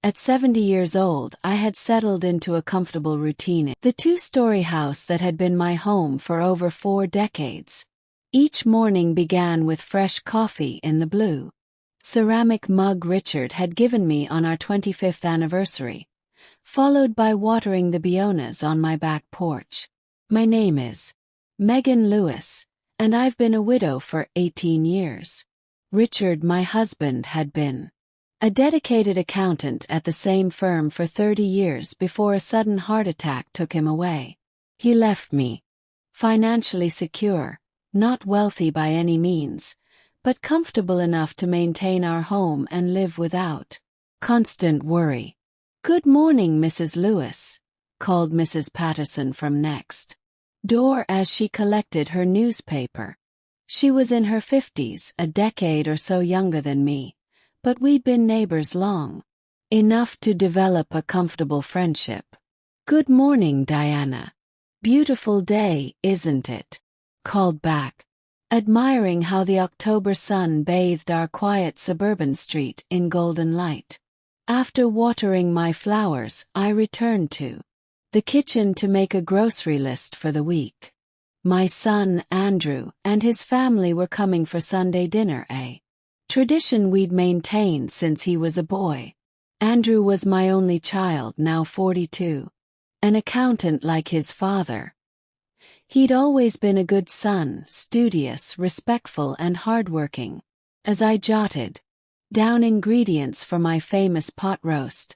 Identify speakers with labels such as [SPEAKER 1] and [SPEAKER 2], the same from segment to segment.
[SPEAKER 1] At 70 years old, I had settled into a comfortable routine. The two-story house that had been my home for over 4 decades. Each morning began with fresh coffee in the blue ceramic mug Richard had given me on our 25th anniversary, followed by watering the begonias on my back porch. My name is Megan Lewis, and I've been a widow for 18 years. Richard, my husband, had been a dedicated accountant at the same firm for 30 years before a sudden heart attack took him away. He left me financially secure, not wealthy by any means, but comfortable enough to maintain our home and live without constant worry. "Good morning, Mrs. Lewis," called Mrs. Patterson from next door as she collected her newspaper. She was in her 50s, a decade or so younger than me, but we'd been neighbors long enough to develop a comfortable friendship. "Good morning, Diana. Beautiful day, isn't it?" called back, admiring how the October sun bathed our quiet suburban street in golden light. After watering my flowers, I returned to the kitchen to make a grocery list for the week. My son, Andrew, and his family were coming for Sunday dinner, a tradition we'd maintained since he was a boy. Andrew was my only child, now 42, an accountant like his father. He'd always been a good son, studious, respectful, and hardworking. As I jotted down ingredients for my famous pot roast,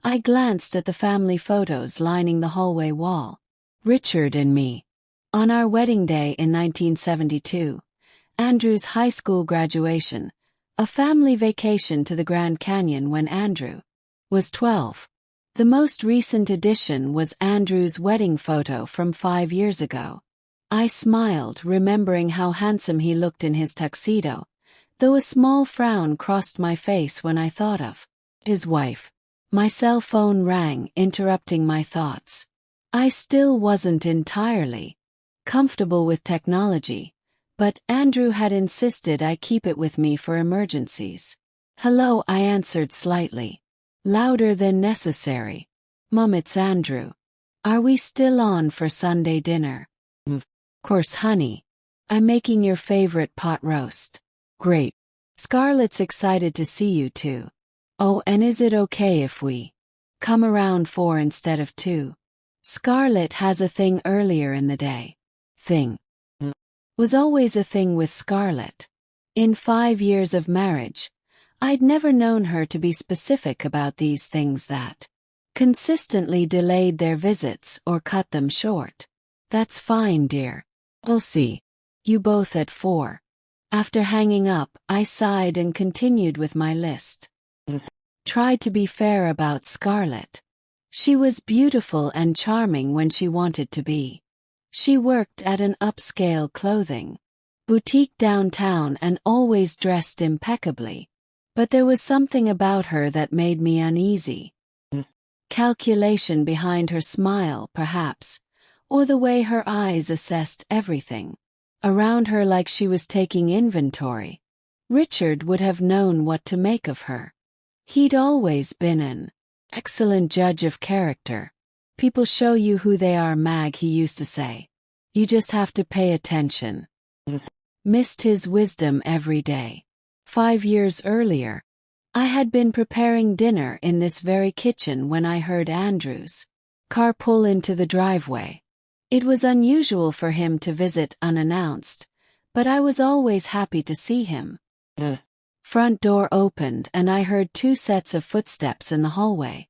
[SPEAKER 1] I glanced at the family photos lining the hallway wall. Richard and me, on our wedding day in 1972, Andrew's high school graduation, a family vacation to the Grand Canyon when Andrew was 12. The most recent addition was Andrew's wedding photo from 5 years ago. I smiled, remembering how handsome he looked in his tuxedo, though a small frown crossed my face when I thought of his wife. My cell phone rang, interrupting my thoughts. I still wasn't entirely comfortable with technology, but Andrew had insisted I keep it with me for emergencies. "Hello," I answered slightly louder than necessary. "Mum, it's Andrew. Are we still on for Sunday dinner?" "Of course, honey. I'm making your favorite pot roast." "Great. Scarlett's excited to see you too." "Oh, and is it okay if we come around 4 instead of 2? Scarlett has a thing earlier in the day." Thing was always a thing with Scarlett. In 5 years of marriage, I'd never known her to be specific about these things that consistently delayed their visits or cut them short. "That's fine, dear. We'll see you both at 4. After hanging up, I sighed and continued with my list. Tried to be fair about Scarlett. She was beautiful and charming when she wanted to be. She worked at an upscale clothing boutique downtown and always dressed impeccably. But there was something about her that made me uneasy. Calculation behind her smile, perhaps, or the way her eyes assessed everything around her like she was taking inventory. Richard would have known what to make of her. He'd always been an excellent judge of character. "People show you who they are, Mag," he used to say. "You just have to pay attention." Missed his wisdom every day. 5 years earlier, I had been preparing dinner in this very kitchen when I heard Andrew's car pull into the driveway. It was unusual for him to visit unannounced, but I was always happy to see him. The front door opened and I heard 2 sets of footsteps in the hallway.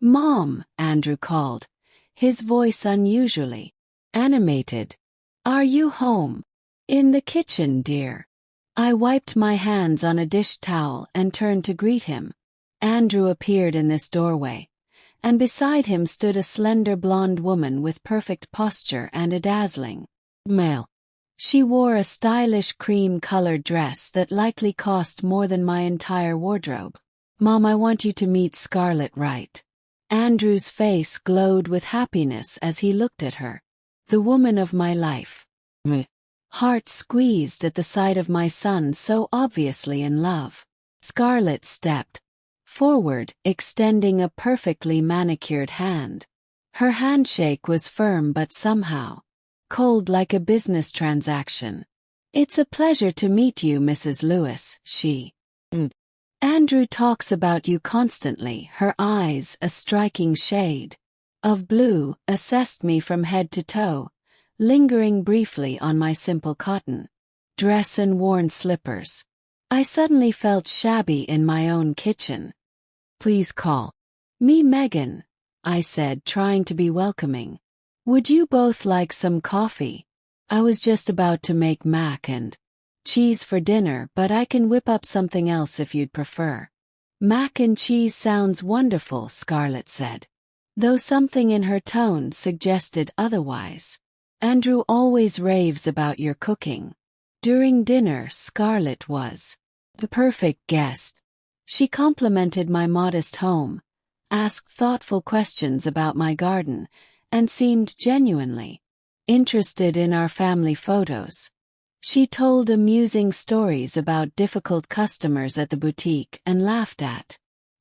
[SPEAKER 1] "Mom," Andrew called, his voice unusually animated. "Are you home?" "In the kitchen, dear." I wiped my hands on a dish towel and turned to greet him. Andrew appeared in this doorway, and beside him stood a slender blonde woman with perfect posture and a dazzling smile. She wore a stylish cream-colored dress that likely cost more than my entire wardrobe. "Mom, I want you to meet Scarlett Wright." Andrew's face glowed with happiness as he looked at her. "The woman of my life." My heart squeezed at the sight of my son so obviously in love. Scarlett stepped forward, extending a perfectly manicured hand. Her handshake was firm but somehow cold, like a business transaction. "It's a pleasure to meet you, Mrs. Lewis," she. "Andrew talks about you constantly." Her eyes, a striking shade of blue, assessed me from head to toe, lingering briefly on my simple cotton dress and worn slippers. I suddenly felt shabby in my own kitchen. "Please call me Megan," I said, trying to be welcoming. "Would you both like some coffee? I was just about to make mac and cheese for dinner, but I can whip up something else if you'd prefer." "Mac and cheese sounds wonderful," Scarlett said, though something in her tone suggested otherwise. "Andrew always raves about your cooking." During dinner, Scarlett was the perfect guest. She complimented my modest home, asked thoughtful questions about my garden, and seemed genuinely interested in our family photos. She told amusing stories about difficult customers at the boutique and laughed at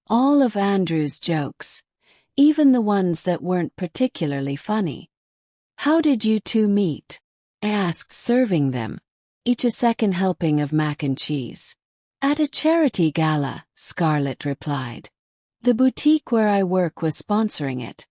[SPEAKER 1] all of Andrew's jokes, even the ones that weren't particularly funny. "How did you two meet?" I asked, serving them each a second helping of mac and cheese. "At a charity gala," Scarlett replied. "The boutique where I work was sponsoring it,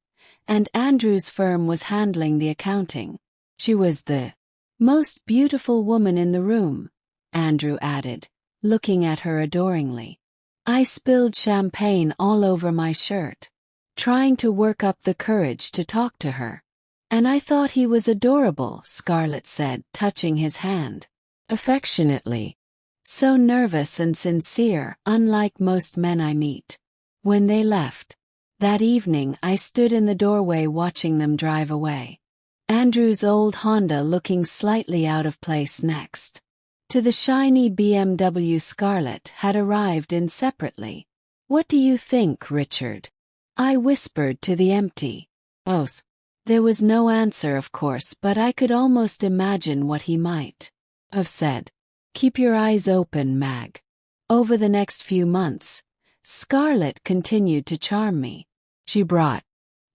[SPEAKER 1] and Andrew's firm was handling the accounting. She was the most beautiful woman in the room," Andrew added, looking at her adoringly. I spilled champagne all over my shirt, trying to work up the courage to talk to her. "And I thought he was adorable," Scarlett said, touching his hand affectionately. "So nervous and sincere, unlike most men I meet." When they left that evening, I stood in the doorway watching them drive away. Andrew's old Honda looking slightly out of place next to the shiny BMW Scarlett had arrived in separately. "What do you think, Richard?" I whispered to the empty house. There was no answer, of course, but I could almost imagine what he might have said. "Keep your eyes open, Mag." Over the next few months, Scarlett continued to charm me. She brought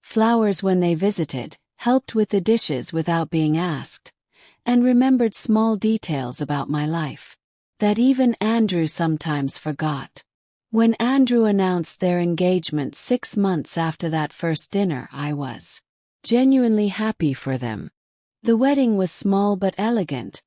[SPEAKER 1] flowers when they visited, helped with the dishes without being asked, and remembered small details about my life that even Andrew sometimes forgot. When Andrew announced their engagement 6 months after that first dinner, I was genuinely happy for them. The wedding was small but elegant,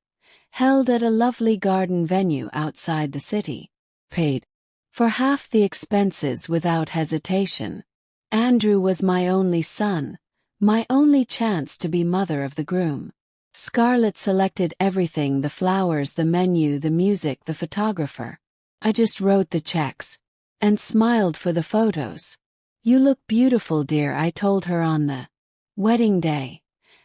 [SPEAKER 1] held at a lovely garden venue outside the city. Paid for half the expenses without hesitation. Andrew was my only son, my only chance to be mother of the groom. Scarlett selected everything: the flowers, the menu, the music, the photographer. I just wrote the checks and smiled for the photos. "You look beautiful, dear," I told her on the wedding day,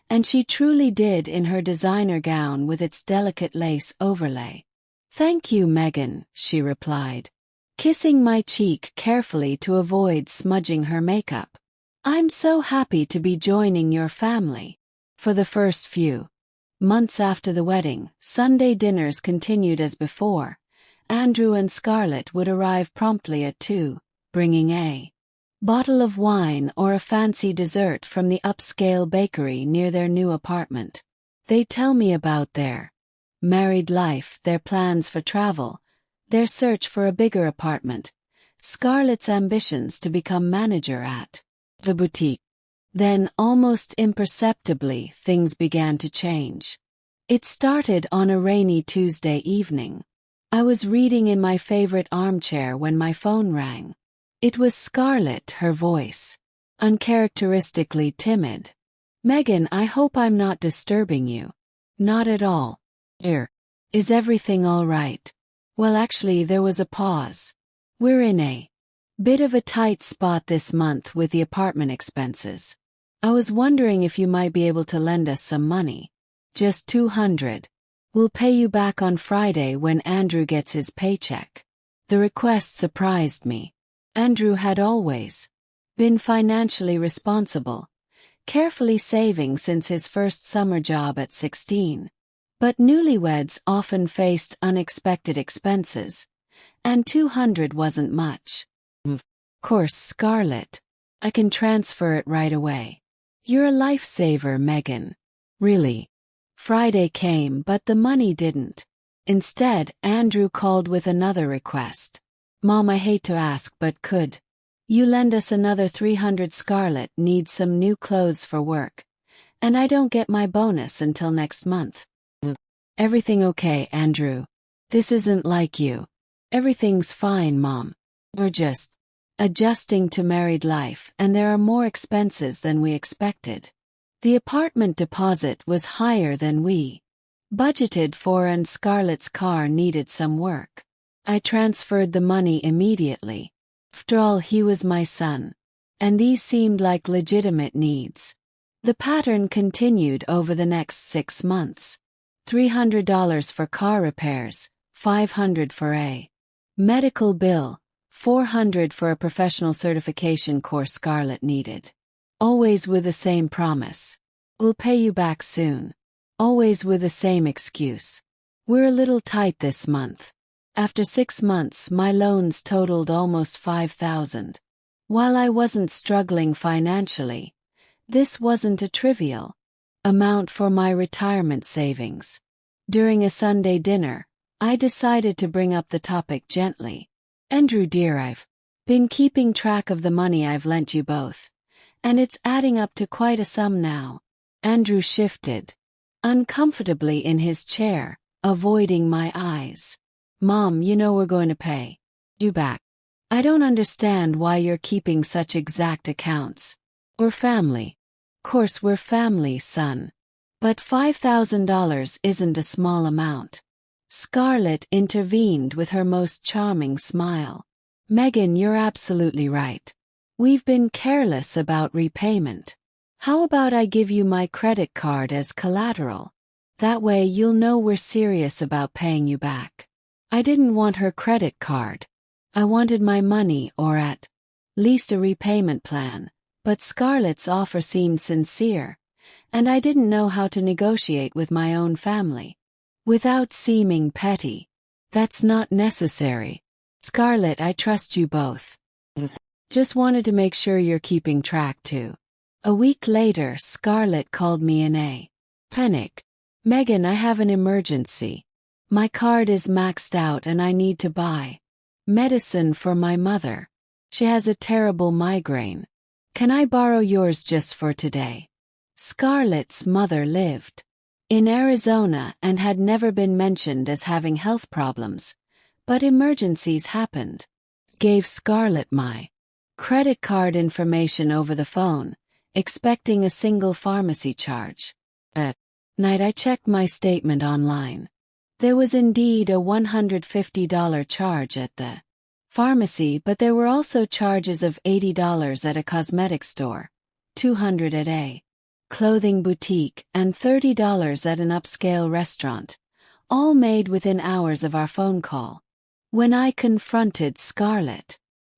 [SPEAKER 1] and she truly did in her designer gown with its delicate lace overlay. "Thank you, Megan," she replied, kissing my cheek carefully to avoid smudging her makeup. "I'm so happy to be joining your family." For the first few months after the wedding, Sunday dinners continued as before. Andrew and Scarlett would arrive promptly at 2, bringing a bottle of wine or a fancy dessert from the upscale bakery near their new apartment. They'd tell me about their married life, their plans for travel, their search for a bigger apartment, Scarlett's ambitions to become manager at the boutique. Then, almost imperceptibly, things began to change. It started on a rainy Tuesday evening. I was reading in my favorite armchair when my phone rang. It was Scarlett, her voice uncharacteristically timid. "Megan, I hope I'm not disturbing you." "Not at all. Is everything all right?" "Well, actually, there was a pause. We're in a bit of a tight spot this month with the apartment expenses. I was wondering if you might be able to lend us some money. Just $200. We'll pay you back on Friday when Andrew gets his paycheck." The request surprised me. Andrew had always been financially responsible, carefully saving since his first summer job at 16. But newlyweds often faced unexpected expenses, and $200 wasn't much. Course, Scarlett. I can transfer it right away. You're a lifesaver, Megan. Really. Friday came, but the money didn't. Instead, Andrew called with another request. Mom, I hate to ask, but could you lend us another 300? Scarlett needs some new clothes for work, and I don't get my bonus until next month. Everything okay, Andrew? This isn't like you. Everything's fine, Mom. We're just adjusting to married life, and there are more expenses than we expected. The apartment deposit was higher than we budgeted for, and Scarlett's car needed some work. I transferred the money immediately. After all, he was my son, and these seemed like legitimate needs. The pattern continued over the next 6 months. $300 for car repairs, $500 for a medical bill, $400 for a professional certification course Scarlett needed. Always with the same promise. We'll pay you back soon. Always with the same excuse. We're a little tight this month. After 6 months, my loans totaled almost $5,000. While I wasn't struggling financially, this wasn't a trivial amount for my retirement savings. During a Sunday dinner, I decided to bring up the topic gently. Andrew dear, I've been keeping track of the money I've lent you both, and it's adding up to quite a sum now. Andrew shifted uncomfortably in his chair, avoiding my eyes. Mom, you know we're going to pay you back. I don't understand why you're keeping such exact accounts. We're family. Course we're family, son. But $5,000 isn't a small amount. Scarlett intervened with her most charming smile. Megan, you're absolutely right. We've been careless about repayment. How about I give you my credit card as collateral? That way you'll know we're serious about paying you back. I didn't want her credit card. I wanted my money, or at least a repayment plan, but Scarlett's offer seemed sincere, and I didn't know how to negotiate with my own family without seeming petty. That's not necessary. Scarlett, I trust you both. Just wanted to make sure you're keeping track too. A week later, Scarlett called me in a panic. Megan, I have an emergency. My card is maxed out and I need to buy medicine for my mother. She has a terrible migraine. Can I borrow yours just for today? Scarlett's mother lived in Arizona and had never been mentioned as having health problems, but emergencies happened. Gave Scarlett my credit card information over the phone, expecting a single pharmacy charge. At night I checked my statement online. There was indeed a $150 charge at the pharmacy, but there were also charges of $80 at a cosmetics store, $200 at a clothing boutique, and $30 at an upscale restaurant, all made within hours of our phone call. When I confronted Scarlett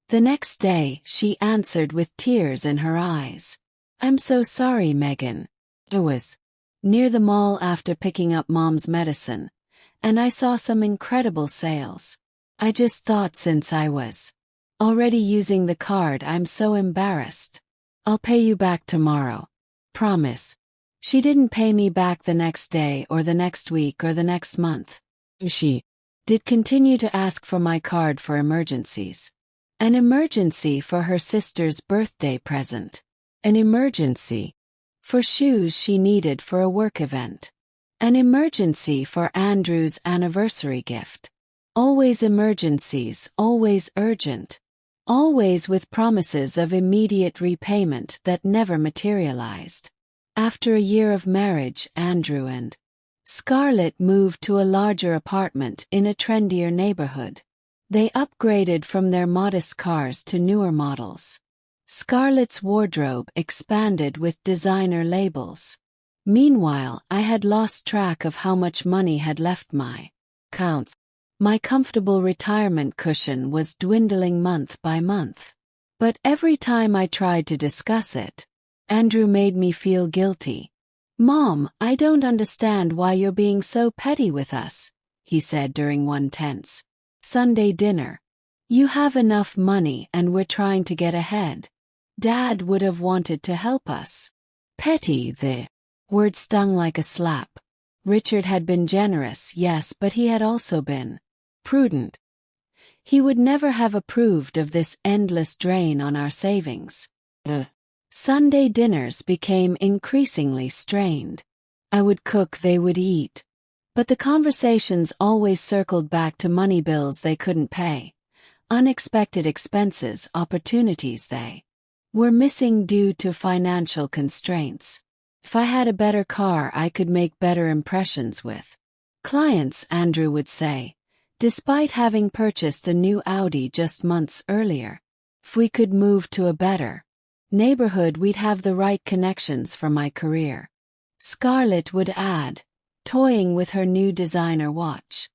[SPEAKER 1] the next day, she answered with tears in her eyes. I'm so sorry, Megan. I was near the mall after picking up Mom's medicine, and I saw some incredible sales. I just thought since I was already using the card, I'm so embarrassed. I'll pay you back tomorrow. Promise. She didn't pay me back the next day or the next week or the next month. She did continue to ask for my card for emergencies. An emergency for her sister's birthday present. An emergency for shoes she needed for a work event. An emergency for Andrew's anniversary gift. Always emergencies, always urgent. Always with promises of immediate repayment that never materialized. After a year of marriage, Andrew and Scarlett moved to a larger apartment in a trendier neighborhood. They upgraded from their modest cars to newer models. Scarlett's wardrobe expanded with designer labels. Meanwhile, I had lost track of how much money had left my accounts. My comfortable retirement cushion was dwindling month by month. But every time I tried to discuss it, Andrew made me feel guilty. Mom, I don't understand why you're being so petty with us, he said during one tense Sunday dinner. You have enough money and we're trying to get ahead. Dad would have wanted to help us. Petty, the word stung like a slap. Richard had been generous, yes, but he had also been prudent. He would never have approved of this endless drain on our savings. Sunday dinners became increasingly strained. I would cook, they would eat. But the conversations always circled back to money bills they couldn't pay, unexpected expenses, opportunities they were missing due to financial constraints. If I had a better car, I could make better impressions with clients, Andrew would say, despite having purchased a new Audi just months earlier. If we could move to a better neighborhood, we'd have the right connections for my career. Scarlett would add, toying with her new designer watch.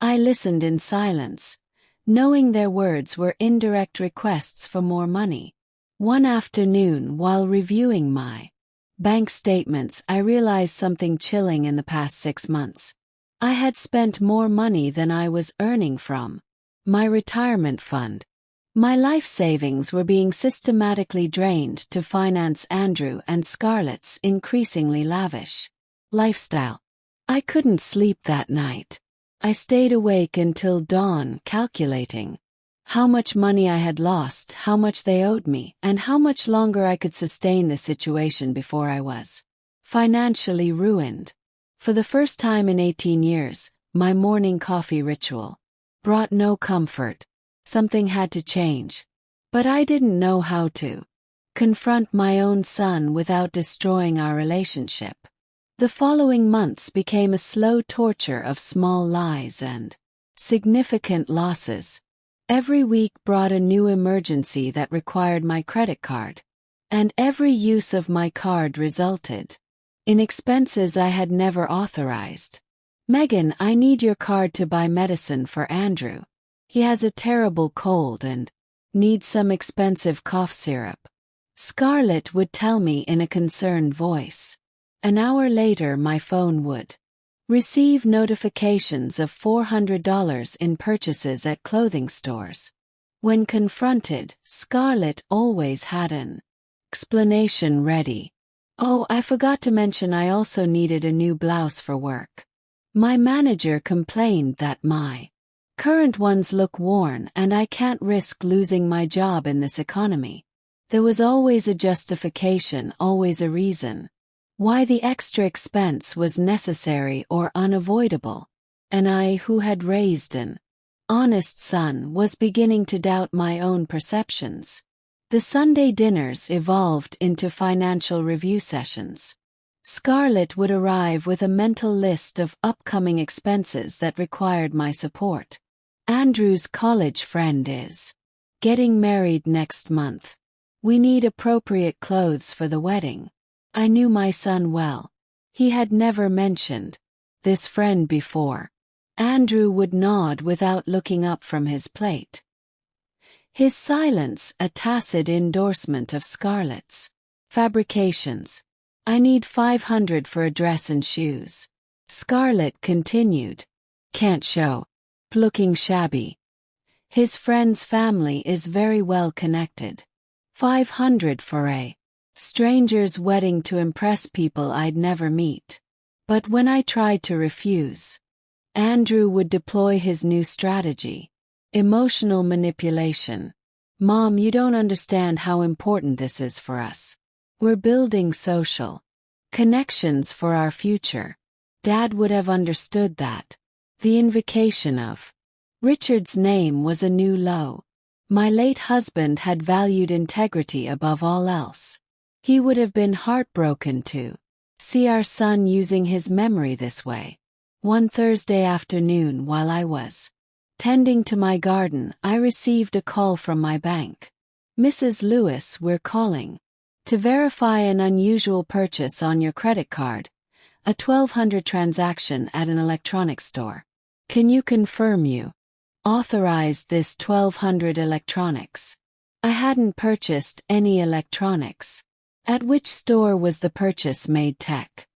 [SPEAKER 1] I listened in silence, knowing their words were indirect requests for more money. One afternoon, while reviewing my bank statements, I realized something chilling in the past 6 months. I had spent more money than I was earning from my retirement fund. My life savings were being systematically drained to finance Andrew and Scarlett's increasingly lavish lifestyle. I couldn't sleep that night. I stayed awake until dawn, calculating how much money I had lost, how much they owed me, and how much longer I could sustain the situation before I was financially ruined. For the first time in 18 years, my morning coffee ritual brought no comfort. Something had to change. But I didn't know how to confront my own son without destroying our relationship. The following months became a slow torture of small lies and significant losses. Every week brought a new emergency that required my credit card, and every use of my card resulted in expenses I had never authorized. Megan, I need your card to buy medicine for Andrew. He has a terrible cold and needs some expensive cough syrup. Scarlett would tell me in a concerned voice. An hour later, my phone would receive notifications of $400 in purchases at clothing stores. When confronted, Scarlett always had an explanation ready. Oh, I forgot to mention I also needed a new blouse for work. My manager complained that my current ones look worn and I can't risk losing my job in this economy. There was always a justification, always a reason why the extra expense was necessary or unavoidable, and I, who had raised an honest son, was beginning to doubt my own perceptions. The Sunday dinners evolved into financial review sessions. Scarlett would arrive with a mental list of upcoming expenses that required my support. Andrew's college friend is getting married next month. We need appropriate clothes for the wedding. I knew my son well. He had never mentioned this friend before. Andrew would nod without looking up from his plate. His silence a tacit endorsement of Scarlett's fabrications. I need $500 for a dress and shoes. Scarlett continued. Can't show. Looking shabby. His friend's family is very well connected. $500 for a stranger's wedding to impress people I'd never meet. But when I tried to refuse, Andrew would deploy his new strategy. Emotional manipulation. Mom, you don't understand how important this is for us. We're building social connections for our future. Dad would have understood that. The invocation of Richard's name was a new low. My late husband had valued integrity above all else. He would have been heartbroken to see our son using his memory this way. One Thursday afternoon, while I was tending to my garden, I received a call from my bank. Mrs. Lewis, we're calling to verify an unusual purchase on your credit card, a $1,200 transaction at an electronics store. Can you confirm you authorized this $1,200 electronics? I hadn't purchased any electronics. At which store was the purchase made? Tech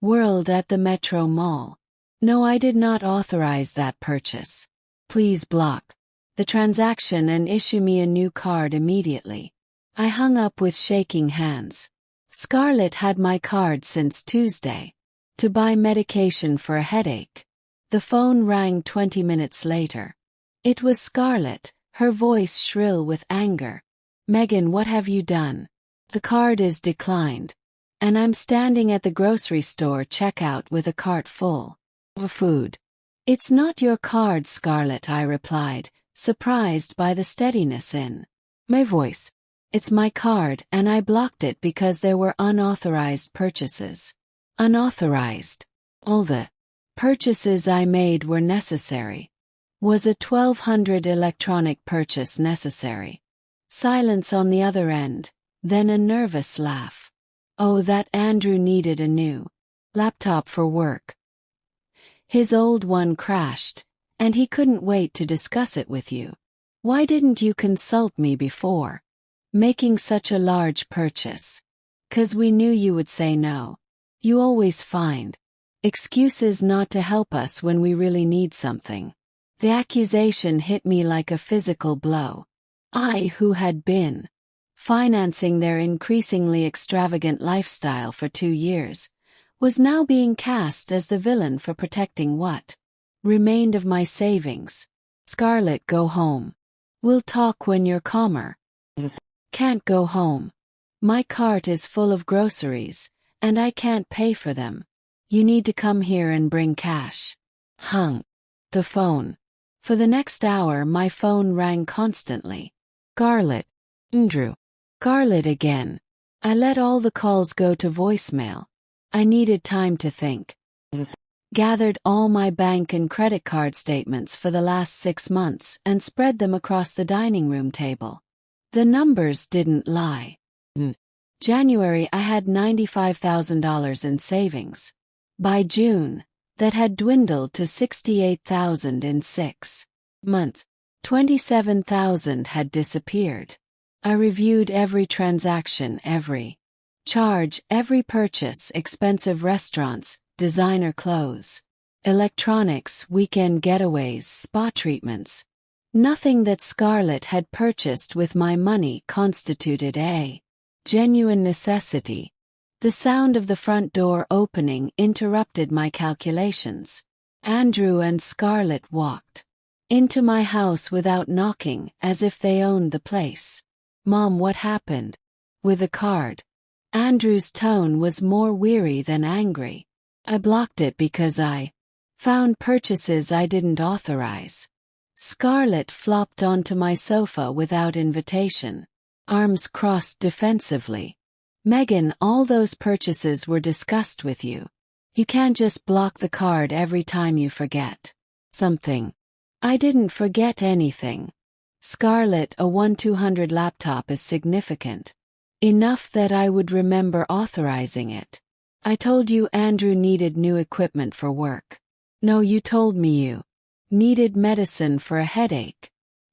[SPEAKER 1] World at the Metro Mall. No, I did not authorize that purchase. Please block the transaction and issue me a new card immediately. I hung up with shaking hands. Scarlett had my card since Tuesday. To buy medication for a headache. The phone rang 20 minutes later. It was Scarlett, her voice shrill with anger. Megan, what have you done? The card is declined. And I'm standing at the grocery store checkout with a cart full of food. It's not your card, Scarlett, I replied, surprised by the steadiness in my voice. It's my card, and I blocked it because there were unauthorized purchases. Unauthorized. All the purchases I made were necessary. Was a $1,200 electronic purchase necessary? Silence on the other end, then a nervous laugh. Oh, that Andrew needed a new laptop for work. His old one crashed, and he couldn't wait to discuss it with you. Why didn't you consult me before making such a large purchase? 'Cause we knew you would say no. You always find excuses not to help us when we really need something. The accusation hit me like a physical blow. I, who had been financing their increasingly extravagant lifestyle for 2 years, was now being cast as the villain for protecting what remained of my savings. Scarlett, go home. We'll talk when you're calmer. Can't go home. My cart is full of groceries, and I can't pay for them. You need to come here and bring cash. Hung the phone. For the next hour my phone rang constantly. Scarlett. Andrew. Scarlett again. I let all the calls go to voicemail. I needed time to think. Gathered all my bank and credit card statements for the last 6 months and spread them across the dining room table. The numbers didn't lie. In January I had $95,000 in savings. By June, that had dwindled to $68,000 in 6 months. $27,000 had disappeared. I reviewed every transaction, every charge, every purchase, expensive restaurants, designer clothes, electronics, weekend getaways, spa treatments. Nothing that Scarlett had purchased with my money constituted a genuine necessity. The sound of the front door opening interrupted my calculations. Andrew and Scarlett walked into my house without knocking, as if they owned the place. Mom, what happened? With a card. Andrew's tone was more weary than angry. I blocked it because I found purchases I didn't authorize. Scarlett flopped onto my sofa without invitation, arms crossed defensively. Megan, all those purchases were discussed with you. You can't just block the card every time you forget something. I didn't forget anything. Scarlett, a 1200 laptop is significant enough that I would remember authorizing it. I told you Andrew needed new equipment for work. No, you told me you needed medicine for a headache.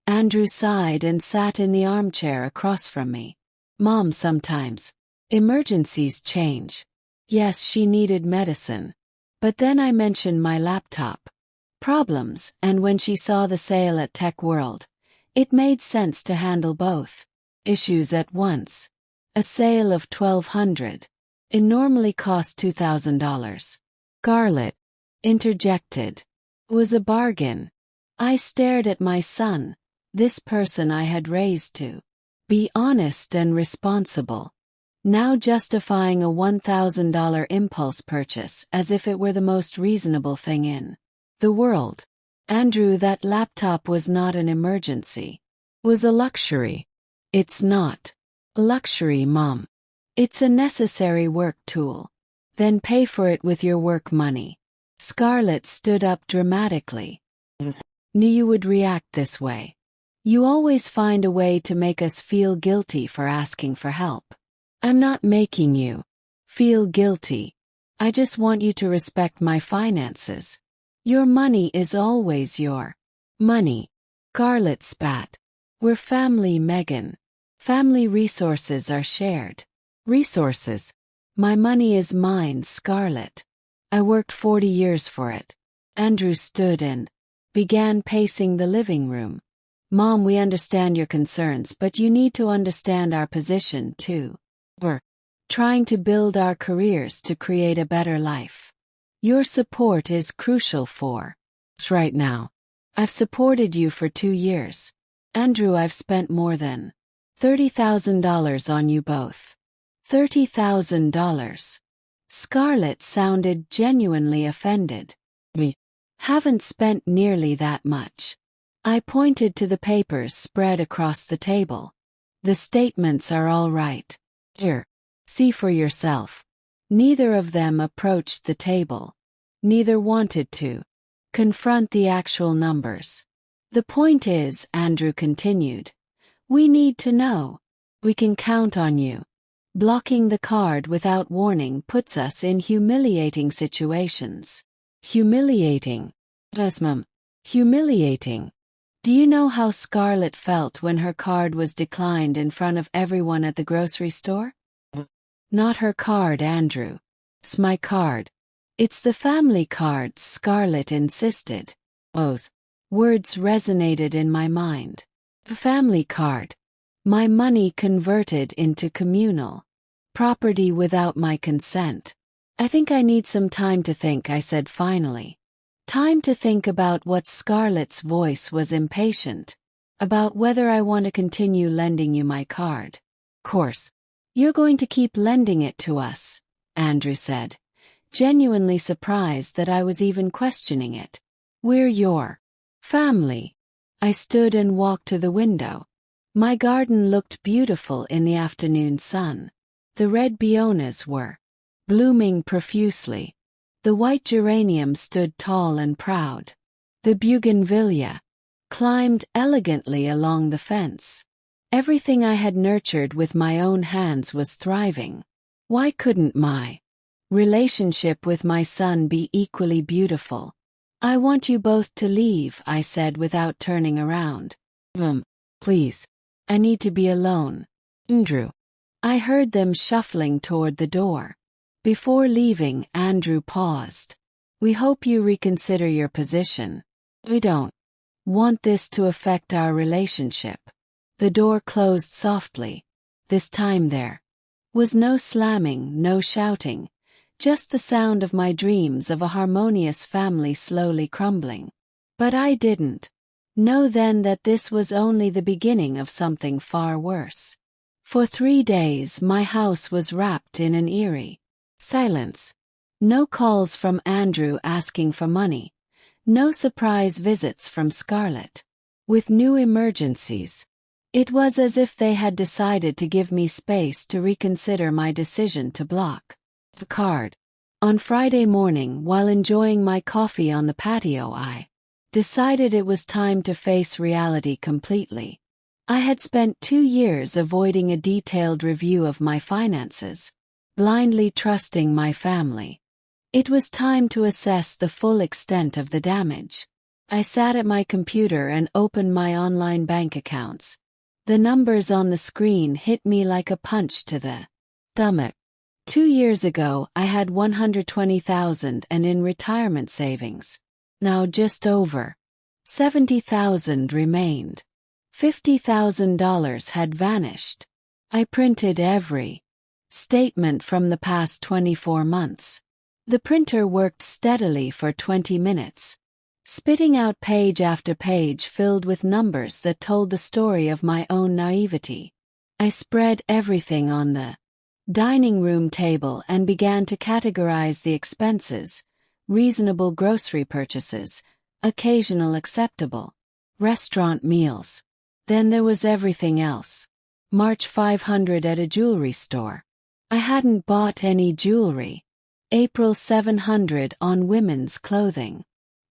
[SPEAKER 1] Andrew sighed and sat in the armchair across from me. Mom, sometimes emergencies change. Yes, she needed medicine. But then I mentioned my laptop problems, and when she saw the sale at Tech World, it made sense to handle both issues at once. A sale of $1,200. It normally cost $2,000. Scarlett interjected. Was a bargain. I stared at my son, this person I had raised to be honest and responsible, now justifying a $1,000 impulse purchase as if it were the most reasonable thing in the world. Andrew, that laptop was not an emergency. Was a luxury. It's not a luxury, Mom. It's a necessary work tool. Then pay for it with your work money. Scarlett stood up dramatically. Knew you would react this way. You always find a way to make us feel guilty for asking for help. I'm not making you feel guilty. I just want you to respect my finances. Your money is always your money. Scarlett spat. We're family, Megan. Family resources are shared. Resources. My money is mine, Scarlett. I worked 40 years for it. Andrew stood and began pacing the living room. Mom, we understand your concerns, but you need to understand our position too. We're trying to build our careers to create a better life. Your support is crucial for us right now. I've supported you for 2 years. Andrew, I've spent more than $30,000 on you both. $30,000. Scarlett sounded genuinely offended. We haven't spent nearly that much. I pointed to the papers spread across the table. The statements are all right. Here, see for yourself. Neither of them approached the table. Neither wanted to confront the actual numbers. The point is, Andrew continued, we need to know. We can count on you. Blocking the card without warning puts us in humiliating situations. Humiliating. Yes, Mom. Humiliating. Do you know how Scarlett felt when her card was declined in front of everyone at the grocery store? Not her card, Andrew. It's my card. It's the family card, Scarlett insisted. Those words resonated in my mind. The family card. My money converted into communal property without my consent. I think I need some time to think, I said finally. Time to think about what Scarlett's voice was impatient. About whether I want to continue lending you my card. Course. You're going to keep lending it to us, Andrew said, genuinely surprised that I was even questioning it. We're your family. I stood and walked to the window. My garden looked beautiful in the afternoon sun. The red begonias were blooming profusely. The white geranium stood tall and proud. The bougainvillea climbed elegantly along the fence. Everything I had nurtured with my own hands was thriving. Why couldn't my relationship with my son be equally beautiful? I want you both to leave, I said without turning around. Please. I need to be alone. Andrew. I heard them shuffling toward the door. Before leaving, Andrew paused. We hope you reconsider your position. We don't want this to affect our relationship. The door closed softly. This time there was no slamming, no shouting, just the sound of my dreams of a harmonious family slowly crumbling. But I didn't know then that this was only the beginning of something far worse. For 3 days my house was wrapped in an eerie silence. No calls from Andrew asking for money. No surprise visits from Scarlett with new emergencies. It was as if they had decided to give me space to reconsider my decision to block the card. On Friday morning, while enjoying my coffee on the patio, I decided it was time to face reality completely. I had spent 2 years avoiding a detailed review of my finances, blindly trusting my family. It was time to assess the full extent of the damage. I sat at my computer and opened my online bank accounts. The numbers on the screen hit me like a punch to the stomach. 2 years ago, I had $120,000 and in retirement savings. Now just over $70,000 remained. $50,000 had vanished. I printed every statement from the past 24 months. The printer worked steadily for 20 minutes, spitting out page after page filled with numbers that told the story of my own naivety. I spread everything on the dining room table and began to categorize the expenses: reasonable grocery purchases, occasional acceptable restaurant meals. Then there was everything else. March $500 at a jewelry store. I hadn't bought any jewelry. April $700 on women's clothing.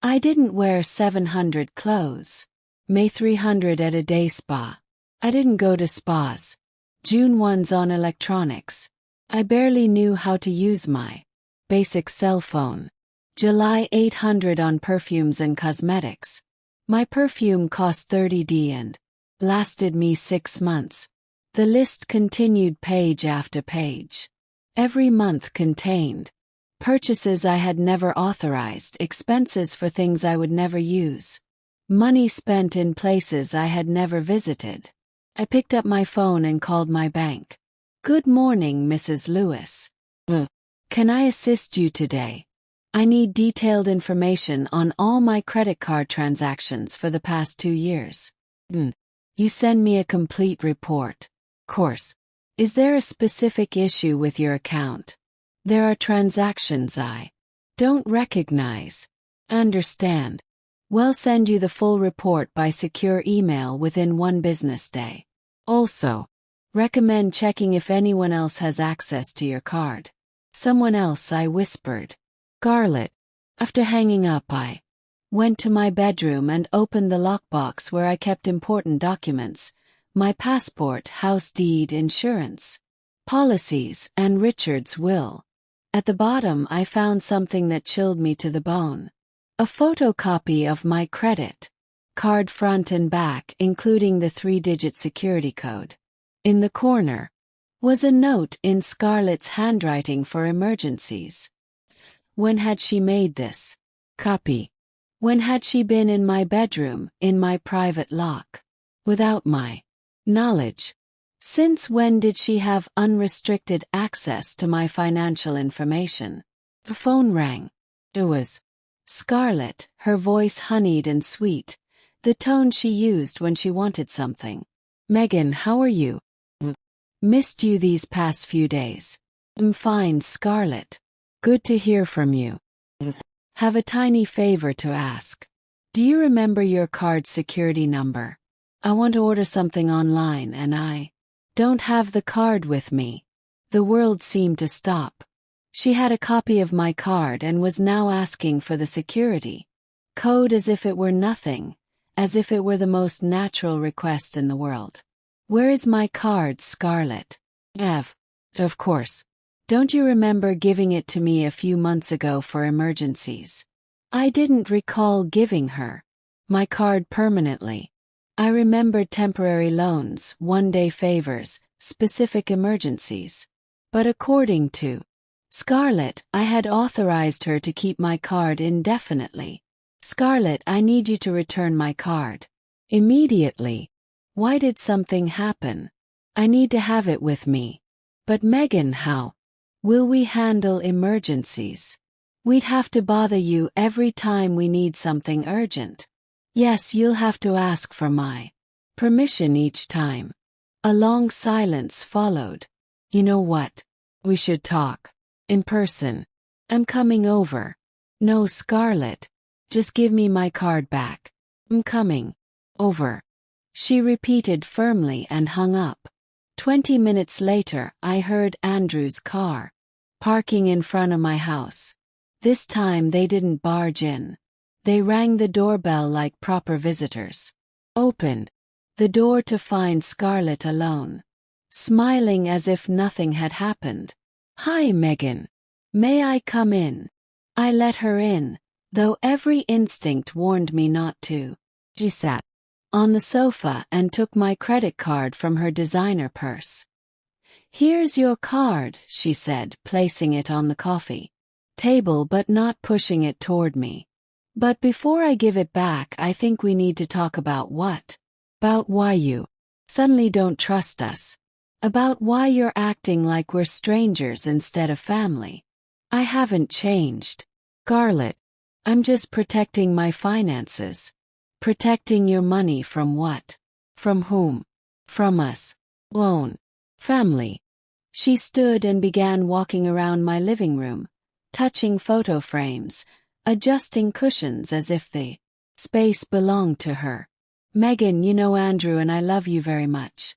[SPEAKER 1] I didn't wear $700 clothes. May $300 at a day spa. I didn't go to spas. June $1 on electronics. I barely knew how to use my basic cell phone. July $800 on perfumes and cosmetics. My perfume cost $30 and lasted me 6 months. The list continued page after page. Every month contained purchases I had never authorized, expenses for things I would never use. Money spent in places I had never visited. I picked up my phone and called my bank. Good morning, Mrs. Lewis. Can I assist you today? I need detailed information on all my credit card transactions for the past 2 years. You send me a complete report. Course. Is there a specific issue with your account? There are transactions I don't recognize. Understand. We'll send you the full report by secure email within 1 business day. Also, recommend checking if anyone else has access to your card. Someone else, I whispered. Scarlett. After hanging up, I went to my bedroom and opened the lockbox where I kept important documents, my passport, house deed, insurance, policies, and Richard's will. At the bottom, I found something that chilled me to the bone. A photocopy of my credit card front and back, including the 3-digit security code. In the corner was a note in Scarlett's handwriting for emergencies. When had she made this copy? When had she been in my bedroom, in my private lock? Without my knowledge. Since when did she have unrestricted access to my financial information? The phone rang. It was Scarlett, her voice honeyed and sweet, the tone she used when she wanted something. Megan, how are you? Missed you these past few days. I'm fine, Scarlett. Good to hear from you. Have a tiny favor to ask. Do you remember your card security number? I want to order something online and I don't have the card with me. The world seemed to stop. She had a copy of my card and was now asking for the security code as if it were nothing, as if it were the most natural request in the world. Where is my card, Scarlett? Of course. Don't you remember giving it to me a few months ago for emergencies? I didn't recall giving her my card permanently. I remembered temporary loans, one-day favors, specific emergencies. But according to Scarlett, I had authorized her to keep my card indefinitely. Scarlett, I need you to return my card. Immediately. Why did something happen? I need to have it with me. But Megan, how will we handle emergencies? We'd have to bother you every time we need something urgent. Yes, you'll have to ask for my permission each time. A long silence followed. You know what? We should talk. In person. I'm coming over. No, Scarlett. Just give me my card back. I'm coming over. She repeated firmly and hung up. 20 minutes later, I heard Andrew's car parking in front of my house. This time they didn't barge in. They rang the doorbell like proper visitors. Opened the door to find Scarlett alone, smiling as if nothing had happened. Hi, Megan. May I come in? I let her in, though every instinct warned me not to. She sat on the sofa and took my credit card from her designer purse. Here's your card, she said, placing it on the coffee table but not pushing it toward me. But before I give it back, I think we need to talk about what? About why you suddenly don't trust us. About why you're acting like we're strangers instead of family. I haven't changed. Scarlett, I'm just protecting my finances. Protecting your money from what? From whom? From us. Own family. She stood and began walking around my living room, touching photo frames, adjusting cushions as if the space belonged to her. Megan, you know Andrew and I love you very much.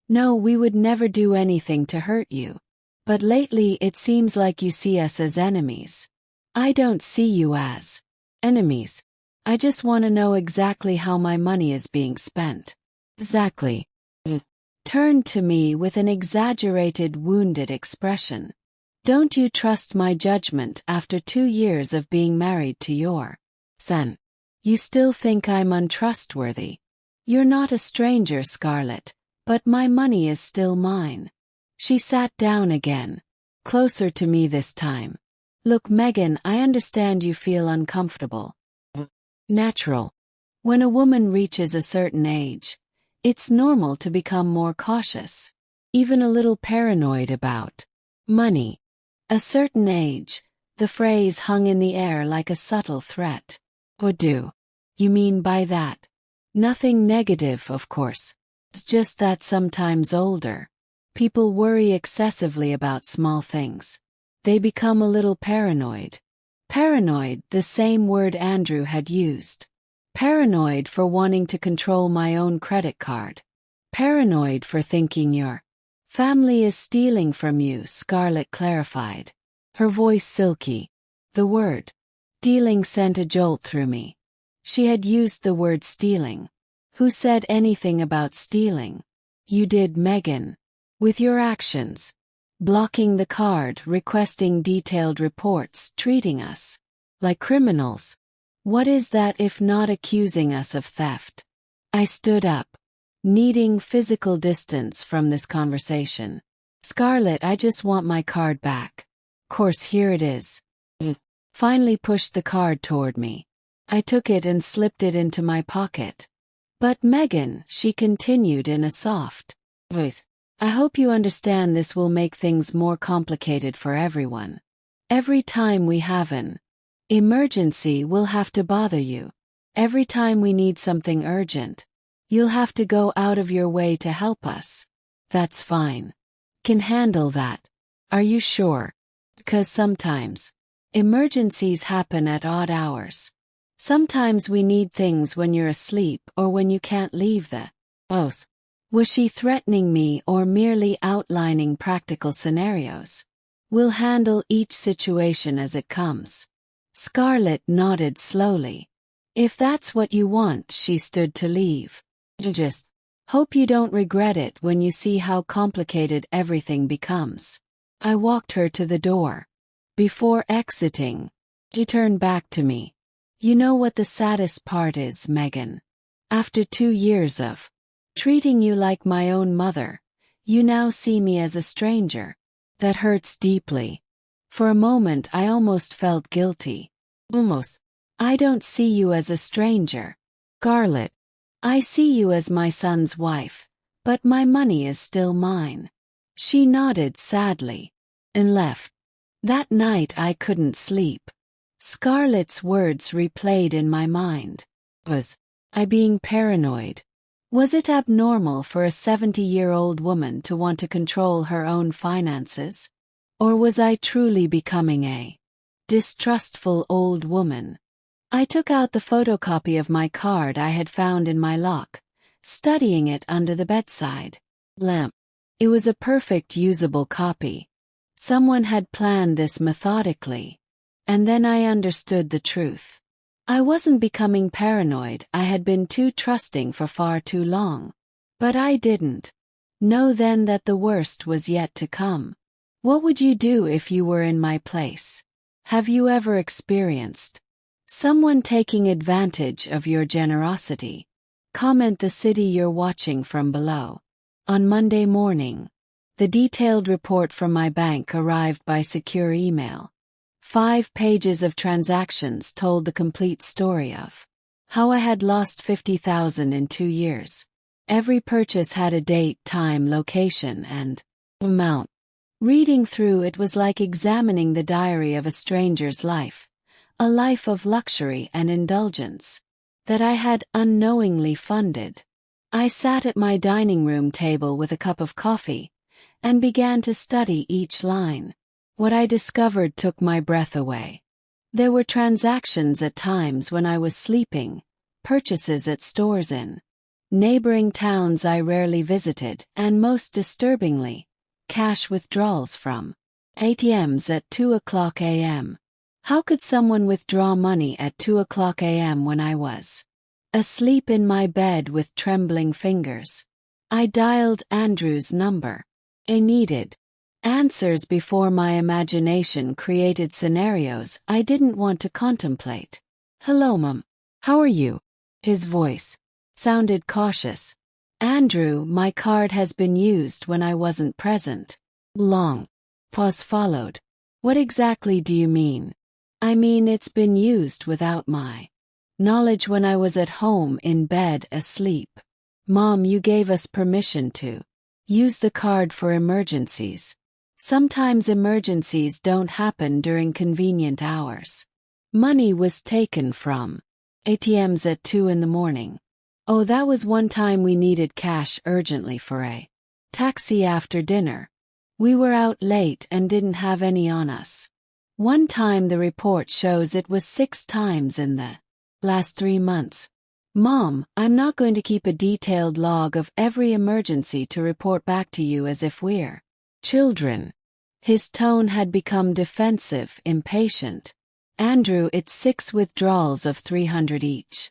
[SPEAKER 1] No, we would never do anything to hurt you. But lately it seems like you see us as enemies. I don't see you as enemies. I just want to know exactly how my money is being spent. Exactly. Turned to me with an exaggerated, wounded expression. Don't you trust my judgment after 2 years of being married to your son? You still think I'm untrustworthy? You're not a stranger, Scarlett, but my money is still mine. She sat down again, closer to me this time. Look, Megan, I understand you feel uncomfortable. Natural. When a woman reaches a certain age, it's normal to become more cautious, even a little paranoid about money. A certain age, the phrase hung in the air like a subtle threat. What do you mean by that? Nothing negative, of course. It's just that sometimes older people worry excessively about small things. They become a little paranoid. Paranoid, the same word Andrew had used. Paranoid for wanting to control my own credit card. Paranoid for thinking your family is stealing from you, Scarlett clarified. Her voice silky. The word stealing sent a jolt through me. She had used the word stealing. Who said anything about stealing? You did, Megan. With your actions. Blocking the card, requesting detailed reports, treating us like criminals. What is that if not accusing us of theft? I stood up, needing physical distance from this conversation. Scarlett, I just want my card back. Of course, here it is. Finally pushed the card toward me. I took it and slipped it into my pocket. But Megan, she continued in a soft voice, I hope you understand this will make things more complicated for everyone. Every time we have an emergency, we'll have to bother you. Every time we need something urgent, you'll have to go out of your way to help us. That's fine. Can handle that. Are you sure? Because sometimes emergencies happen at odd hours. Sometimes we need things when you're asleep or when you can't leave the house. Was she threatening me or merely outlining practical scenarios? We'll handle each situation as it comes. Scarlett nodded slowly. If that's what you want, she stood to leave. Just hope you don't regret it when you see how complicated everything becomes. I walked her to the door. Before exiting, she turned back to me. You know what the saddest part is, Megan? After 2 years of treating you like my own mother, you now see me as a stranger. That hurts deeply. For a moment I almost felt guilty. Almost. I don't see you as a stranger, Scarlett. I see you as my son's wife, but my money is still mine. She nodded sadly and left. That night I couldn't sleep. Scarlett's words replayed in my mind. Was I being paranoid? Was it abnormal for a 70-year-old woman to want to control her own finances? Or was I truly becoming a distrustful old woman? I took out the photocopy of my card I had found in my lock, studying it under the bedside lamp. It was a perfect usable copy. Someone had planned this methodically. And then I understood the truth. I wasn't becoming paranoid, I had been too trusting for far too long. But I didn't know then that the worst was yet to come. What would you do if you were in my place? Have you ever experienced someone taking advantage of your generosity? Comment the city you're watching from below. On Monday morning, the detailed report from my bank arrived by secure email. 5 pages of transactions told the complete story of how I had lost $50,000 in 2 years. Every purchase had a date, time, location, and amount. Reading through it was like examining the diary of a stranger's life, a life of luxury and indulgence that I had unknowingly funded. I sat at my dining room table with a cup of coffee and began to study each line. What I discovered took my breath away. There were transactions at times when I was sleeping, purchases at stores in neighboring towns I rarely visited, and most disturbingly, cash withdrawals from ATMs at 2:00 a.m. How could someone withdraw money at 2:00 a.m. when I was asleep in my bed with trembling fingers? I dialed Andrew's number. I needed answers before my imagination created scenarios I didn't want to contemplate. Hello, Mom. How are you? His voice sounded cautious. Andrew, my card has been used when I wasn't present. Long pause followed. What exactly do you mean? I mean it's been used without my Knowledge when I was at home in bed asleep. Mom, you gave us permission to use the card for emergencies. Sometimes emergencies don't happen during convenient hours. Money was taken from ATMs at 2 in the morning. Oh, that was one time we needed cash urgently for a taxi after dinner. We were out late and didn't have any on us. One time the report shows it was 6 times in the last 3 months. Mom, I'm not going to keep a detailed log of every emergency to report back to you as if we're children. His tone had become defensive, impatient. Andrew, it's 6 withdrawals of $300 each.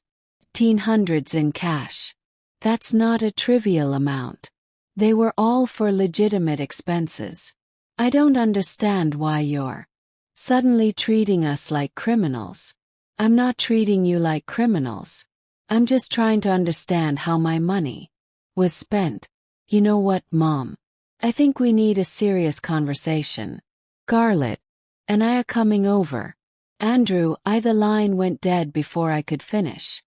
[SPEAKER 1] 1,800s in cash. That's not a trivial amount. They were all for legitimate expenses. I don't understand why you're suddenly treating us like criminals. I'm not treating you like criminals. I'm just trying to understand how my money was spent. You know what, Mom? I think we need a serious conversation. Scarlett and I are coming over. Andrew, the line went dead before I could finish.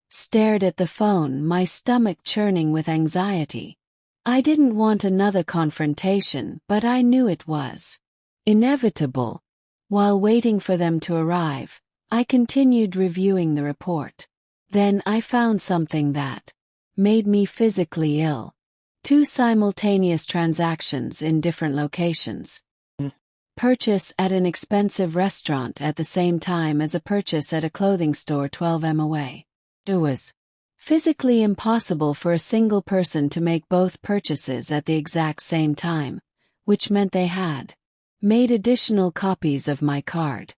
[SPEAKER 1] Stared at the phone, my stomach churning with anxiety. I didn't want another confrontation, but I knew it was inevitable. While waiting for them to arrive, I continued reviewing the report. Then I found something that made me physically ill. 2 simultaneous transactions in different locations. Purchase at an expensive restaurant at the same time as a purchase at a clothing store 12 m away. It was physically impossible for a single person to make both purchases at the exact same time, which meant they had made additional copies of my card.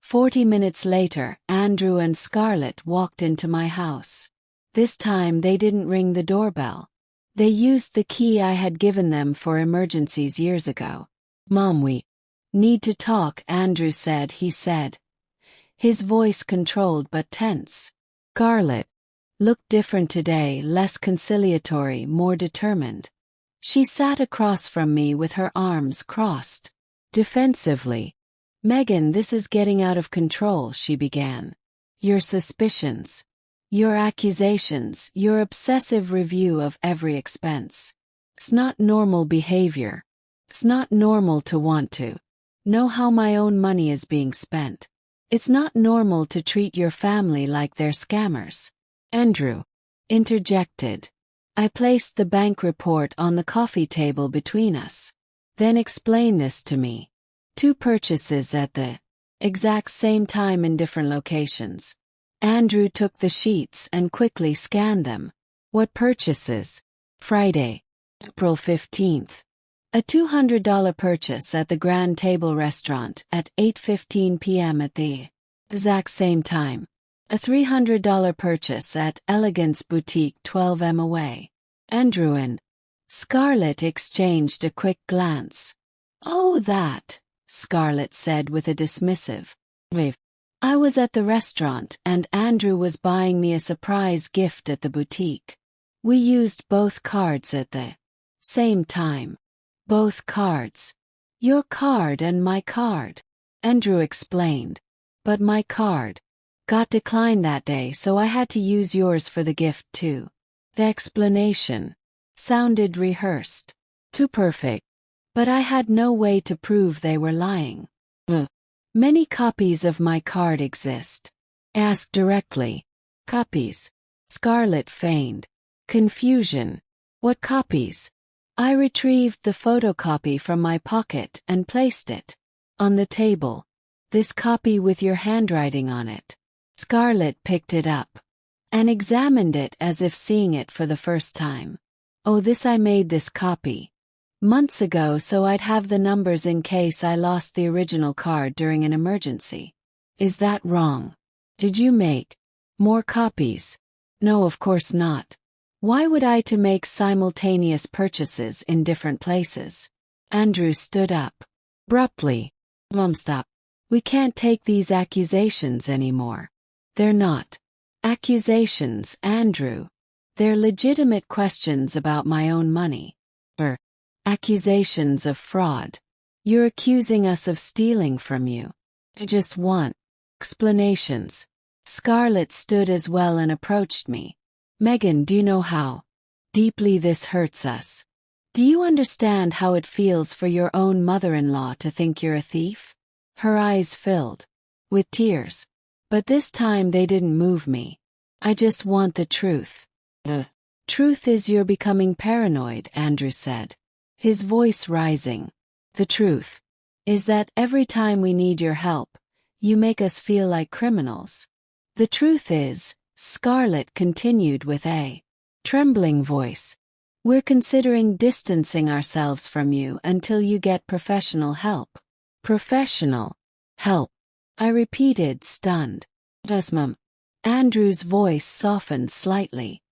[SPEAKER 1] 40 minutes later, Andrew and Scarlett walked into my house. This time they didn't ring the doorbell. They used the key I had given them for emergencies years ago. Mom, we need to talk, Andrew said, his voice controlled but tense. Scarlett looked different today, less conciliatory, more determined. She sat across from me with her arms crossed. Defensively. Megan, this is getting out of control, she began. Your suspicions. Your accusations, your obsessive review of every expense. It's not normal behavior. It's not normal to want to know how my own money is being spent. It's not normal to treat your family like they're scammers. Andrew interjected. I placed the bank report on the coffee table between us. Then explain this to me. 2 purchases at the exact same time in different locations. Andrew took the sheets and quickly scanned them. What purchases? Friday, April 15th. A $200 purchase at the Grand Table restaurant at 8:15 p.m. at the exact same time. A $300 purchase at Elegance Boutique 12 m away. Andrew and Scarlett exchanged a quick glance. Oh, that, Scarlett said with a dismissive wave. I was at the restaurant and Andrew was buying me a surprise gift at the boutique. We used both cards at the same time. Both cards. Your card and my card. Andrew explained. But my card got declined that day, so I had to use yours for the gift too. The explanation sounded rehearsed. Too perfect. But I had no way to prove they were lying. Many copies of my card exist. Ask directly. Copies. Scarlett feigned confusion. What copies? I retrieved the photocopy from my pocket and placed it on the table. This copy with your handwriting on it. Scarlett picked it up and examined it as if seeing it for the first time. Oh, I made this copy months ago so I'd have the numbers in case I lost the original card during an emergency. Is that wrong? Did you make more copies? No, of course not. Why would I to make simultaneous purchases in different places? Andrew stood up abruptly. Mom, stop. We can't take these accusations anymore. They're not accusations, Andrew. They're legitimate questions about my own money. Accusations of fraud. You're accusing us of stealing from you. I just want explanations. Scarlett stood as well and approached me. Megan, do you know how deeply this hurts us? Do you understand how it feels for your own mother-in-law to think you're a thief? Her eyes filled with tears. But this time they didn't move me. I just want the truth. The truth is you're becoming paranoid, Andrew said, his voice rising. The truth is that every time we need your help, you make us feel like criminals. The truth is, Scarlett continued with a trembling voice, we're considering distancing ourselves from you until you get professional help. Professional help, I repeated, stunned. Yes, Mum. Andrew's voice softened slightly.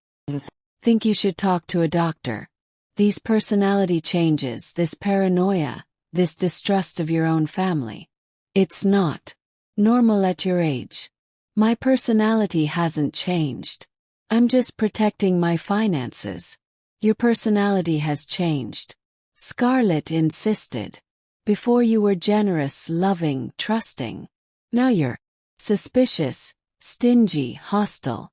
[SPEAKER 1] Think you should talk to a doctor. These personality changes, this paranoia, this distrust of your own family. It's not normal at your age. My personality hasn't changed. I'm just protecting my finances. Your personality has changed. Scarlett insisted. Before you were generous, loving, trusting. Now you're suspicious, stingy, hostile.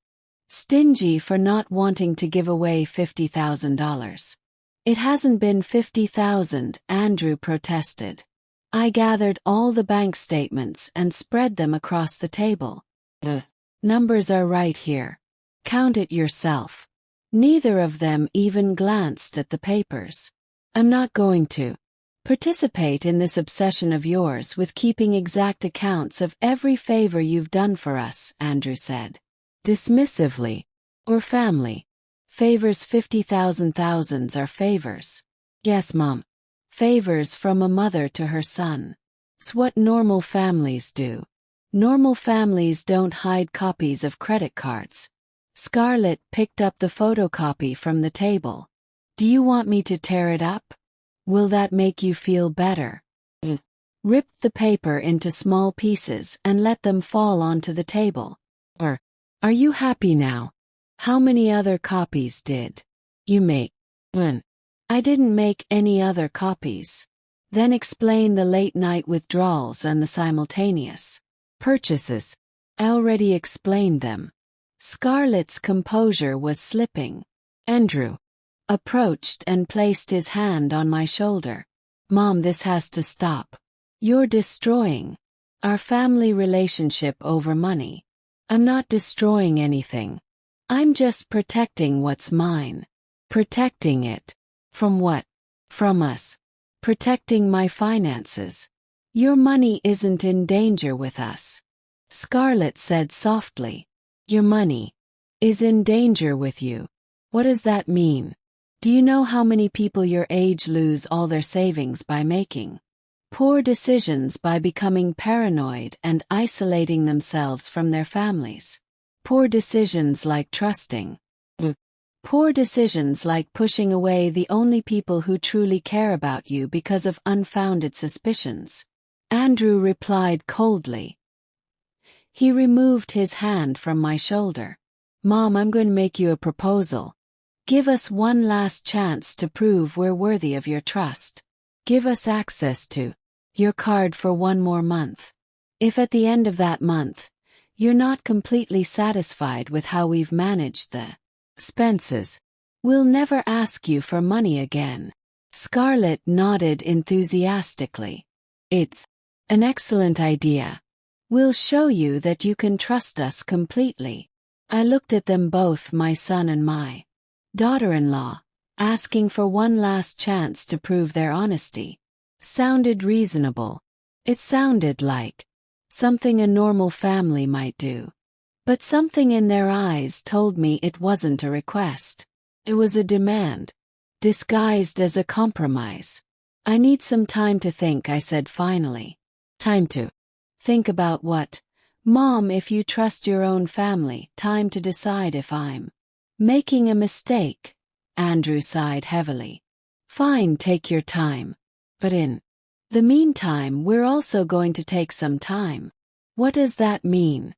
[SPEAKER 1] Stingy for not wanting to give away $50,000. It hasn't been $50,000, Andrew protested. I gathered all the bank statements and spread them across the table. The numbers are right here. Count it yourself. Neither of them even glanced at the papers. I'm not going to participate in this obsession of yours with keeping exact accounts of every favor you've done for us, Andrew said. Dismissively. Or family. Favors 50,000 thousands are favors. Yes, Mom. Favors from a mother to her son. It's what normal families do. Normal families don't hide copies of credit cards. Scarlett picked up the photocopy from the table. Do you want me to tear it up? Will that make you feel better? Ripped the paper into small pieces and let them fall onto the table. Or, are you happy now? How many other copies did you make? One. I didn't make any other copies. Then explain the late-night withdrawals and the simultaneous purchases. I already explained them. Scarlett's composure was slipping. Andrew approached and placed his hand on my shoulder. Mom, this has to stop. You're destroying our family relationship over money. I'm not destroying anything. I'm just protecting what's mine. Protecting it. From what? From us. Protecting my finances. Your money isn't in danger with us. Scarlett said softly. Your money is in danger with you. What does that mean? Do you know how many people your age lose all their savings by making poor decisions, by becoming paranoid and isolating themselves from their families? Poor decisions like trusting. Poor decisions like pushing away the only people who truly care about you because of unfounded suspicions. Andrew replied coldly. He removed his hand from my shoulder. Mom, I'm going to make you a proposal. Give us one last chance to prove we're worthy of your trust. Give us access to your card for one more month. If at the end of that month, you're not completely satisfied with how we've managed the expenses, we'll never ask you for money again. Scarlett nodded enthusiastically. It's an excellent idea. We'll show you that you can trust us completely. I looked at them both, my son and my daughter-in-law, asking for one last chance to prove their honesty. Sounded reasonable. It sounded like something a normal family might do. But something in their eyes told me it wasn't a request. It was a demand, disguised as a compromise. I need some time to think, I said finally. Time to think about what? Mom, if you trust your own family, time to decide if I'm making a mistake. Andrew sighed heavily. Fine, take your time. But in the meantime, we're also going to take some time. What does that mean?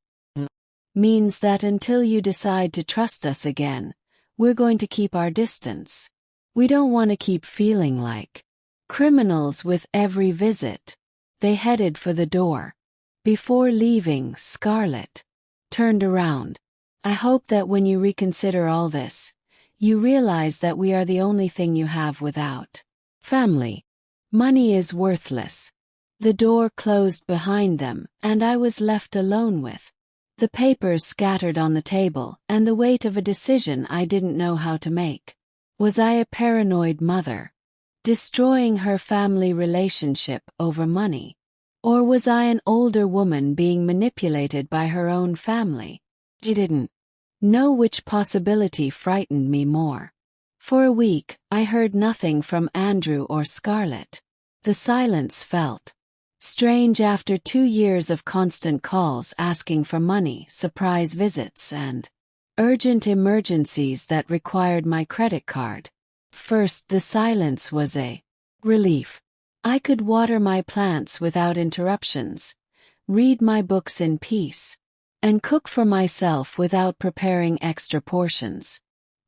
[SPEAKER 1] Means that until you decide to trust us again, we're going to keep our distance. We don't want to keep feeling like criminals with every visit. They headed for the door. Before leaving, Scarlett turned around. I hope that when you reconsider all this, you realize that we are the only thing you have without family. Money is worthless. The door closed behind them, and I was left alone with the papers scattered on the table and the weight of a decision I didn't know how to make. Was I a paranoid mother, destroying her family relationship over money? Or was I an older woman being manipulated by her own family? I didn't know which possibility frightened me more. For a week, I heard nothing from Andrew or Scarlett. The silence felt strange after 2 years of constant calls asking for money, surprise visits, and urgent emergencies that required my credit card. First, the silence was a relief. I could water my plants without interruptions, read my books in peace, and cook for myself without preparing extra portions.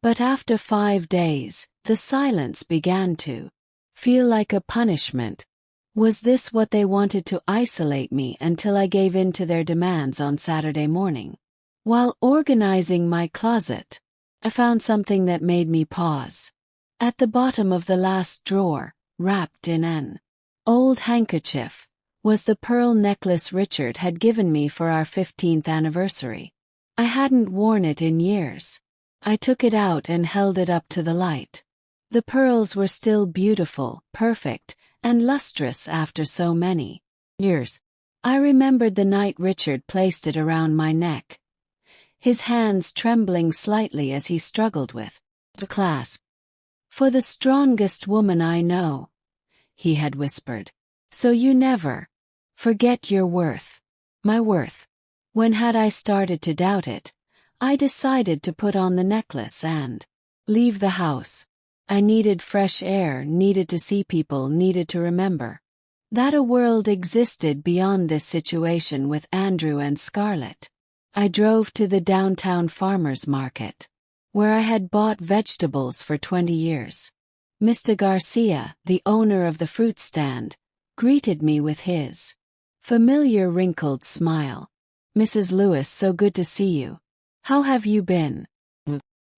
[SPEAKER 1] But after 5 days, the silence began to feel like a punishment. Was this what they wanted, to isolate me until I gave in to their demands on Saturday morning? While organizing my closet, I found something that made me pause. At the bottom of the last drawer, wrapped in an old handkerchief, was the pearl necklace Richard had given me for our 15th anniversary. I hadn't worn it in years. I took it out and held it up to the light. The pearls were still beautiful, perfect, and lustrous after so many years. I remembered the night Richard placed it around my neck, his hands trembling slightly as he struggled with the clasp. "For the strongest woman I know," he had whispered. "So you never forget your worth." My worth. When had I started to doubt it, I decided to put on the necklace and leave the house. I needed fresh air, needed to see people, needed to remember that a world existed beyond this situation with Andrew and Scarlett. I drove to the downtown farmers market, where I had bought vegetables for 20 years. Mr. Garcia, the owner of the fruit stand, greeted me with his familiar wrinkled smile. "Mrs. Lewis, so good to see you. How have you been?"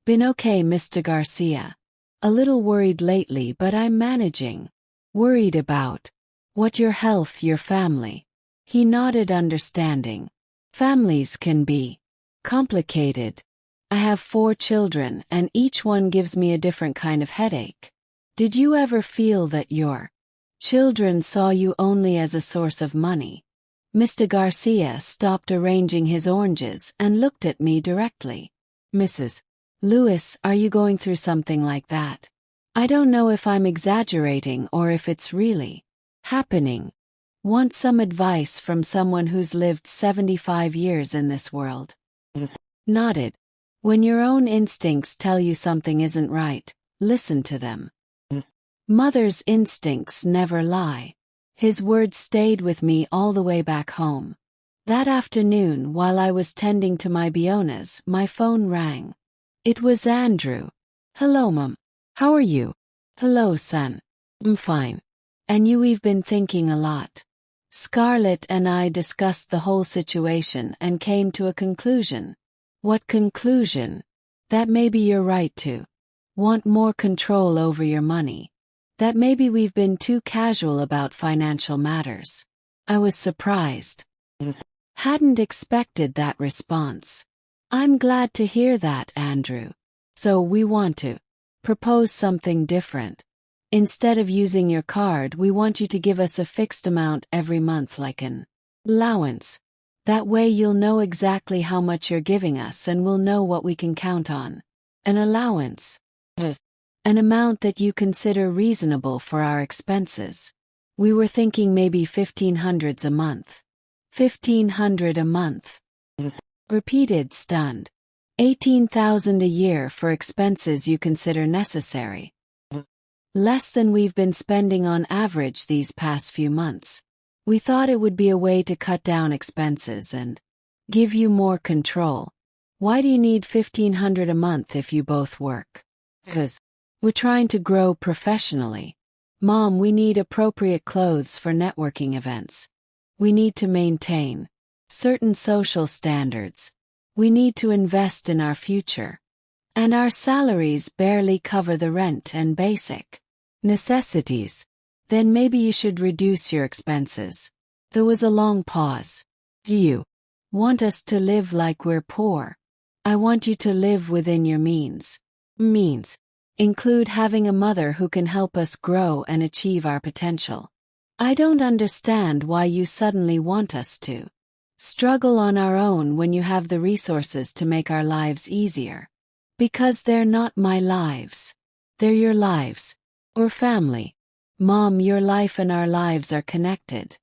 [SPEAKER 1] "Been okay, Mr. Garcia. A little worried lately, but I'm managing." "Worried about what? Your health, your family?" He nodded, understanding. "Families can be complicated. I have 4 children, and each one gives me a different kind of headache. Did you ever feel that your children saw you only as a source of money?" Mr. Garcia stopped arranging his oranges and looked at me directly. "Mrs. Lewis, are you going through something like that? I don't know if I'm exaggerating or if it's really happening. Want some advice from someone who's lived 75 years in this world?" Nodded. When your own instincts tell you something isn't right, listen to them. Mother's instincts never lie. His words stayed with me all the way back home. That afternoon, while I was tending to my Bionas, my phone rang. It was Andrew. "Hello, Mom. How are you?" "Hello, son. I'm fine. And you? We've been thinking a lot." Scarlett and I discussed the whole situation and came to a conclusion. "What conclusion?" "That maybe you're right to want more control over your money. That maybe we've been too casual about financial matters." I was surprised. Hadn't expected that response. "I'm glad to hear that, Andrew. So we want to propose something different. Instead of using your card, we want you to give us a fixed amount every month, like an allowance. That way you'll know exactly how much you're giving us and we'll know what we can count on." "An allowance?" "An amount that you consider reasonable for our expenses. We were thinking maybe $1,500 a month." $1,500 a month? Repeated, stunned. 18,000 a year for expenses you consider necessary. Less than we've been spending on average these past few months. We thought it would be a way to cut down expenses and give you more control. Why do you need $1,500 a month if you both work? "'Cause we're trying to grow professionally. Mom, we need appropriate clothes for networking events. We need to maintain certain social standards. We need to invest in our future. And our salaries barely cover the rent and basic necessities. Then maybe you should reduce your expenses. There was a long pause. Do you want us to live like we're poor? I want you to live within your means. Means include having a mother who can help us grow and achieve our potential. I don't understand why you suddenly want us to struggle on our own when you have the resources to make our lives easier. Because they're not my lives. They're your lives. Or family. Mom, your life and our lives are connected.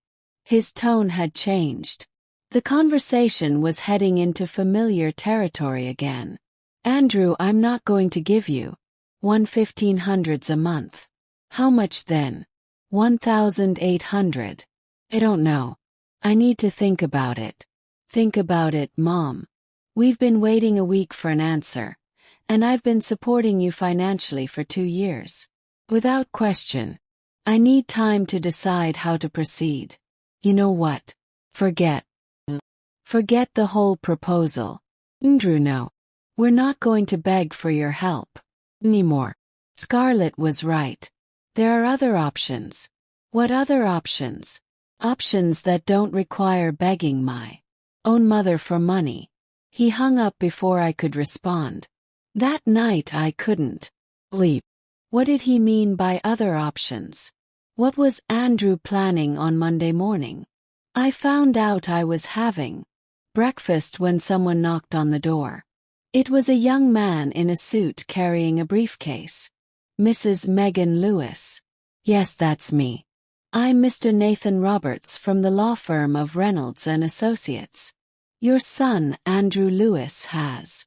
[SPEAKER 1] His tone had changed. The conversation was heading into familiar territory again. Andrew, I'm not going to give you $1,500 a month. How much then? $1,800. I don't know. I need to think about it. Think about it, Mom. We've been waiting a week for an answer, and I've been supporting you financially for 2 years. Without question. I need time to decide how to proceed. You know what? Forget the whole proposal. Andrew, no. We're not going to beg for your help anymore. Scarlett was right. There are other options. What other options? Options that don't require begging my own mother for money. He hung up before I could respond. That night I couldn't sleep. What did he mean by other options? What was Andrew planning on Monday morning? I found out I was having breakfast when someone knocked on the door. It was a young man in a suit carrying a briefcase. Mrs. Megan Lewis. Yes, that's me. I'm Mr. Nathan Roberts from the law firm of Reynolds and Associates. Your son, Andrew Lewis, has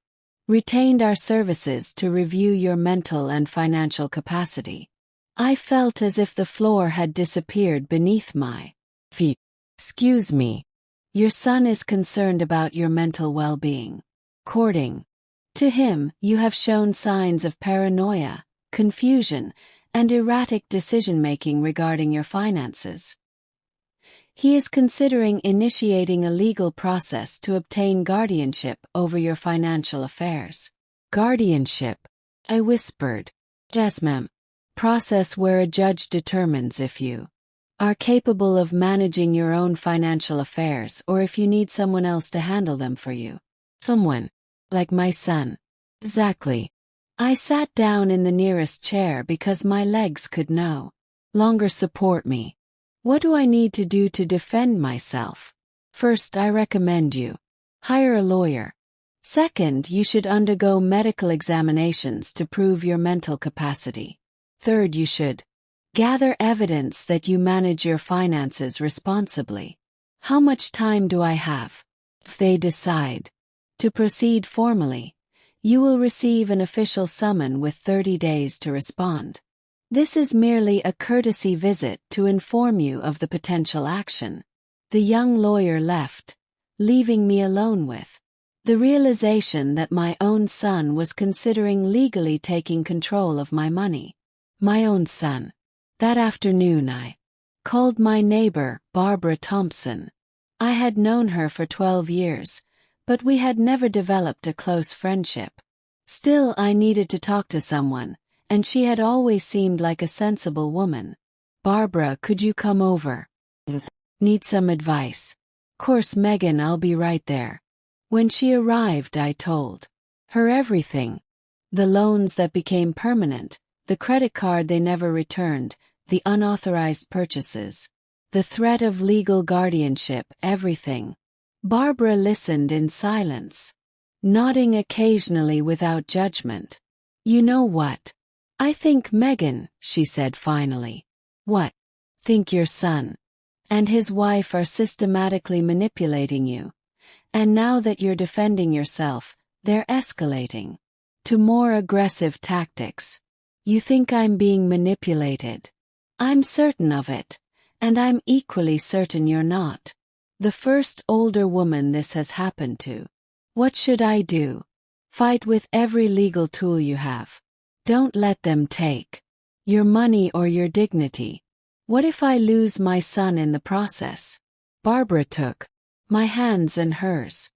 [SPEAKER 1] retained our services to review your mental and financial capacity. I felt as if the floor had disappeared beneath my feet. Excuse me. Your son is concerned about your mental well-being. According to him, you have shown signs of paranoia, confusion, and erratic decision-making regarding your finances. He is considering initiating a legal process to obtain guardianship over your financial affairs. Guardianship? I whispered. Yes, ma'am. Process where a judge determines if you are capable of managing your own financial affairs or if you need someone else to handle them for you. Someone. Like my son. Exactly. I sat down in the nearest chair because my legs could no longer support me. What do I need to do to defend myself? First, I recommend you hire a lawyer. Second, you should undergo medical examinations to prove your mental capacity. Third, you should gather evidence that you manage your finances responsibly. How much time do I have? If they decide to proceed formally, you will receive an official summons with 30 days to respond. This is merely a courtesy visit to inform you of the potential action. The young lawyer left, leaving me alone with the realization that my own son was considering legally taking control of my money. My own son. That afternoon I called my neighbor, Barbara Thompson. I had known her for 12 years, but we had never developed a close friendship. Still, I needed to talk to someone, and she had always seemed like a sensible woman. Barbara, could you come over? Need some advice. Course, Megan, I'll be right there. When she arrived, I told her everything. The loans that became permanent, the credit card they never returned, the unauthorized purchases, the threat of legal guardianship, everything. Barbara listened in silence, nodding occasionally without judgment. You know what? I think, Megan, she said finally. What? Think your son and his wife are systematically manipulating you. And now that you're defending yourself, they're escalating to more aggressive tactics. You think I'm being manipulated? I'm certain of it, and I'm equally certain you're not. The first older woman this has happened to. What should I do? Fight with every legal tool you have. Don't let them take your money or your dignity. What if I lose my son in the process? Barbara took my hands in hers.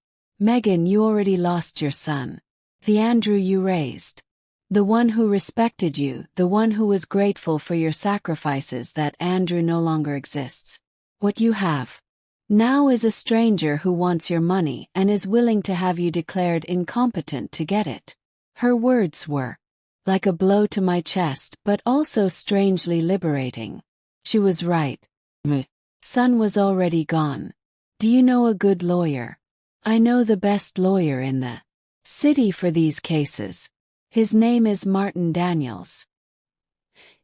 [SPEAKER 1] Megan, you already lost your son. The Andrew you raised. The one who respected you, the one who was grateful for your sacrifices. That Andrew no longer exists. What you have now is a stranger who wants your money and is willing to have you declared incompetent to get it. Her words were like a blow to my chest, but also strangely liberating. She was right. My son was already gone. Do you know a good lawyer? I know the best lawyer in the city for these cases. His name is Martin Daniels.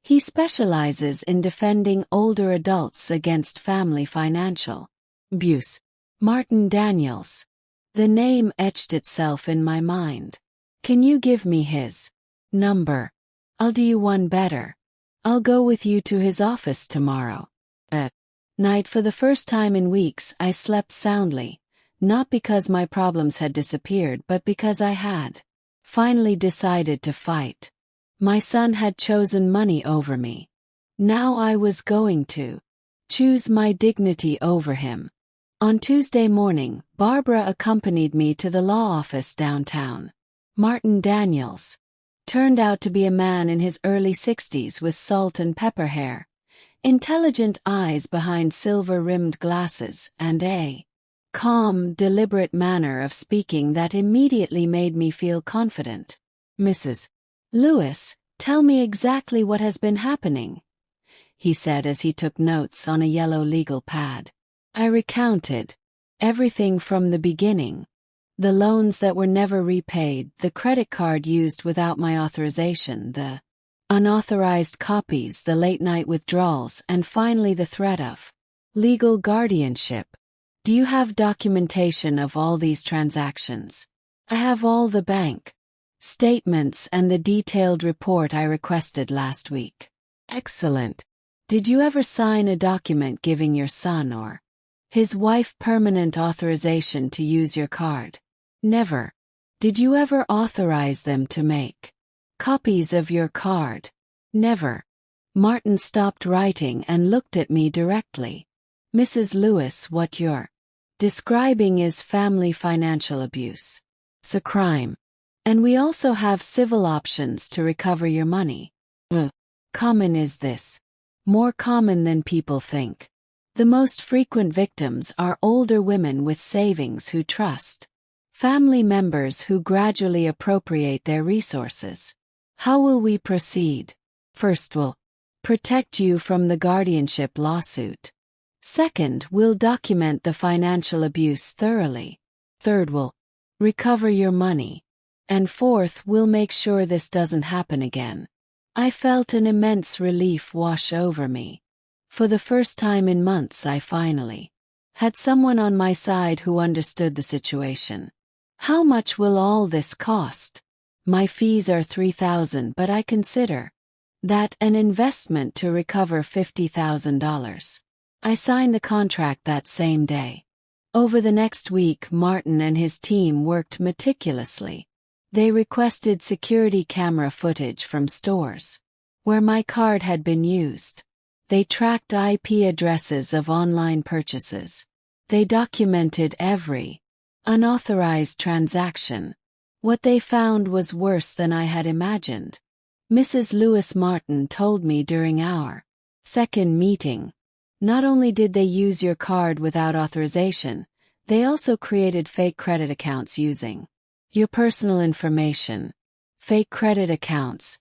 [SPEAKER 1] He specializes in defending older adults against family financial abuse. Martin Daniels. The name etched itself in my mind. Can you give me his number? I'll do you one better. I'll go with you to his office tomorrow. At night, for the first time in weeks, I slept soundly, not because my problems had disappeared, but because I had finally decided to fight. My son had chosen money over me. Now I was going to choose my dignity over him. On Tuesday morning, Barbara accompanied me to the law office downtown. Martin Daniels turned out to be a man in his early 60s with salt and pepper hair, intelligent eyes behind silver-rimmed glasses, and a calm, deliberate manner of speaking that immediately made me feel confident. Mrs. Lewis, tell me exactly what has been happening, he said as he took notes on a yellow legal pad. I recounted everything from the beginning. The loans that were never repaid, the credit card used without my authorization, the unauthorized copies, the late-night withdrawals, and finally the threat of legal guardianship. Do you have documentation of all these transactions? I have all the bank statements and the detailed report I requested last week. Excellent. Did you ever sign a document giving your son or his wife permanent authorization to use your card? Never. Did you ever authorize them to make copies of your card? Never. Martin stopped writing and looked at me directly. Mrs. Lewis, what you're describing is family financial abuse. It's a crime. And we also have civil options to recover your money. Common is this? More common than people think. The most frequent victims are older women with savings who trust family members who gradually appropriate their resources. How will we proceed? First, we'll protect you from the guardianship lawsuit. Second, we'll document the financial abuse thoroughly. Third, we'll recover your money. And fourth, we'll make sure this doesn't happen again. I felt an immense relief wash over me. For the first time in months, I finally had someone on my side who understood the situation. How much will all this cost? My fees are $3,000, but I consider that an investment to recover $50,000. I signed the contract that same day. Over the next week, Martin and his team worked meticulously. They requested security camera footage from stores where my card had been used. They tracked IP addresses of online purchases. They documented every unauthorized transaction. What they found was worse than I had imagined. Mrs. Lewis Martin told me during our second meeting, not only did they use your card without authorization, they also created fake credit accounts using your personal information. Fake credit accounts.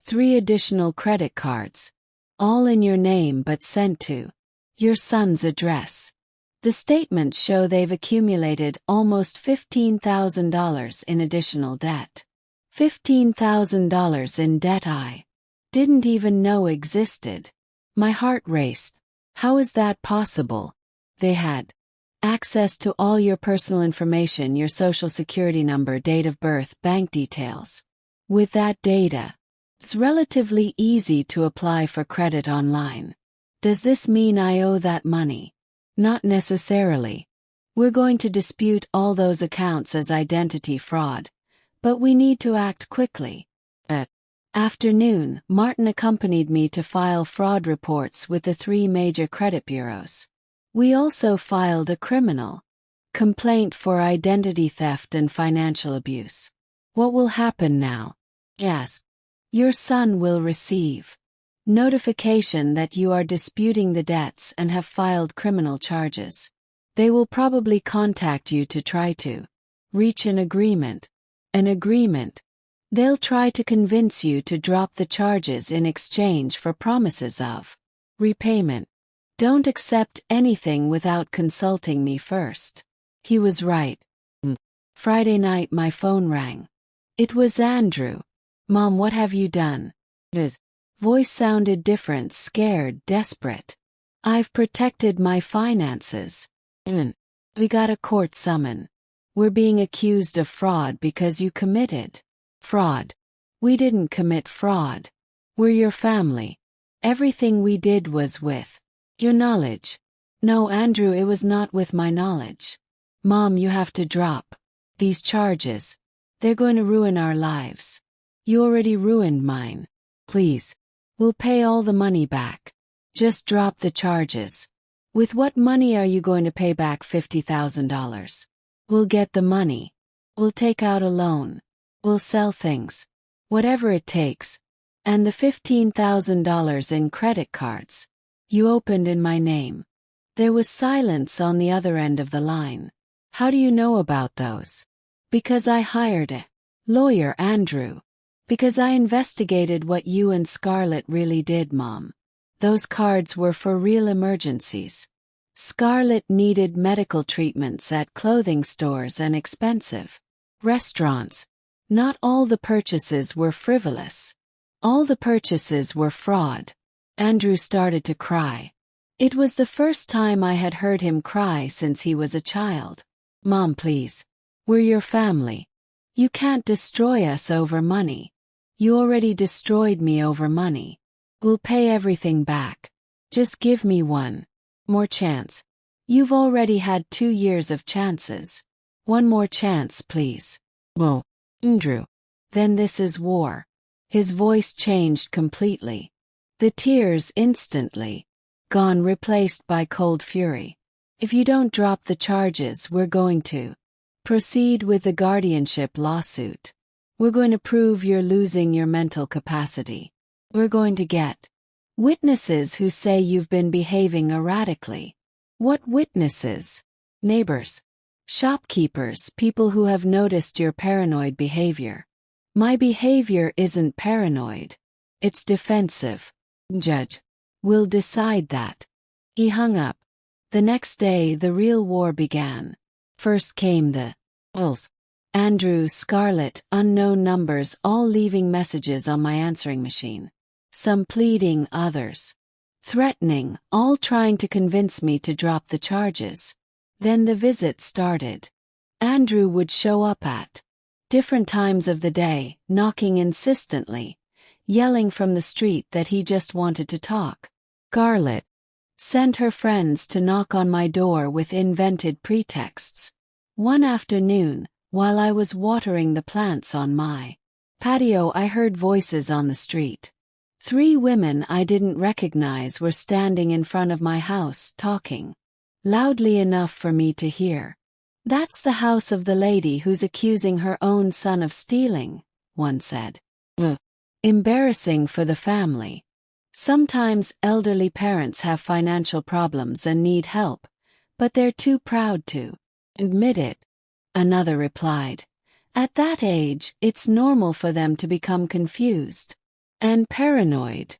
[SPEAKER 1] 3 additional credit cards. All in your name but sent to your son's address. The statements show they've accumulated almost $15,000 in additional debt. $15,000 in debt I didn't even know existed. My heart raced. How is that possible? They had access to all your personal information, your social security number, date of birth, bank details. With that data, it's relatively easy to apply for credit online. Does this mean I owe that money? Not necessarily. We're going to dispute all those accounts as identity fraud, but we need to act quickly. At afternoon, Martin accompanied me to file fraud reports with the 3 major credit bureaus. We also filed a criminal Complaint for identity theft and financial abuse. What will happen now? Yes. Your son will receive notification that you are disputing the debts and have filed criminal charges. They will probably contact you to try to reach an agreement. An agreement. They'll try to convince you to drop the charges in exchange for promises of repayment. Don't accept anything without consulting me first. He was right. Friday night my phone rang. It was Andrew. Mom, what have you done? His voice sounded different, scared, desperate. I've protected my finances. We got a court summon. We're being accused of fraud because you committed fraud. We didn't commit fraud. We're your family. Everything we did was with your knowledge. No, Andrew, it was not with my knowledge. Mom, you have to drop these charges. They're going to ruin our lives. You already ruined mine. Please. We'll pay all the money back. Just drop the charges. With what money are you going to pay back $50,000? We'll get the money. We'll take out a loan. We'll sell things. Whatever it takes. And the $15,000 in credit cards you opened in my name. There was silence on the other end of the line. How do you know about those? Because I hired a lawyer, Andrew. Because I investigated what you and Scarlett really did, Mom. Those cards were for real emergencies. Scarlett needed medical treatments at clothing stores and expensive restaurants. Not all the purchases were frivolous. All the purchases were fraud. Andrew started to cry. It was the first time I had heard him cry since he was a child. Mom, please. We're your family. You can't destroy us over money. You already destroyed me over money. We'll pay everything back. Just give me one more chance. You've already had 2 years of chances. One more chance, please. Well, Andrew. Then this is war. His voice changed completely. The tears instantly gone, replaced by cold fury. If you don't drop the charges, we're going to proceed with the guardianship lawsuit. We're going to prove you're losing your mental capacity. We're going to get witnesses who say you've been behaving erratically. What witnesses? Neighbors, shopkeepers, people who have noticed your paranoid behavior. My behavior isn't paranoid. It's defensive. Judge will decide that. He hung up. The next day, the real war began. First came the calls. Andrew, Scarlett, unknown numbers, all leaving messages on my answering machine. Some pleading, others threatening, all trying to convince me to drop the charges. Then the visit started. Andrew would show up at different times of the day, knocking insistently, yelling from the street that he just wanted to talk. Scarlett sent her friends to knock on my door with invented pretexts. One afternoon, while I was watering the plants on my patio, I heard voices on the street. 3 women I didn't recognize were standing in front of my house talking loudly enough for me to hear. That's the house of the lady who's accusing her own son of stealing, one said. Embarrassing for the family. Sometimes elderly parents have financial problems and need help, but they're too proud to admit it. Another replied. At that age, it's normal for them to become confused and paranoid.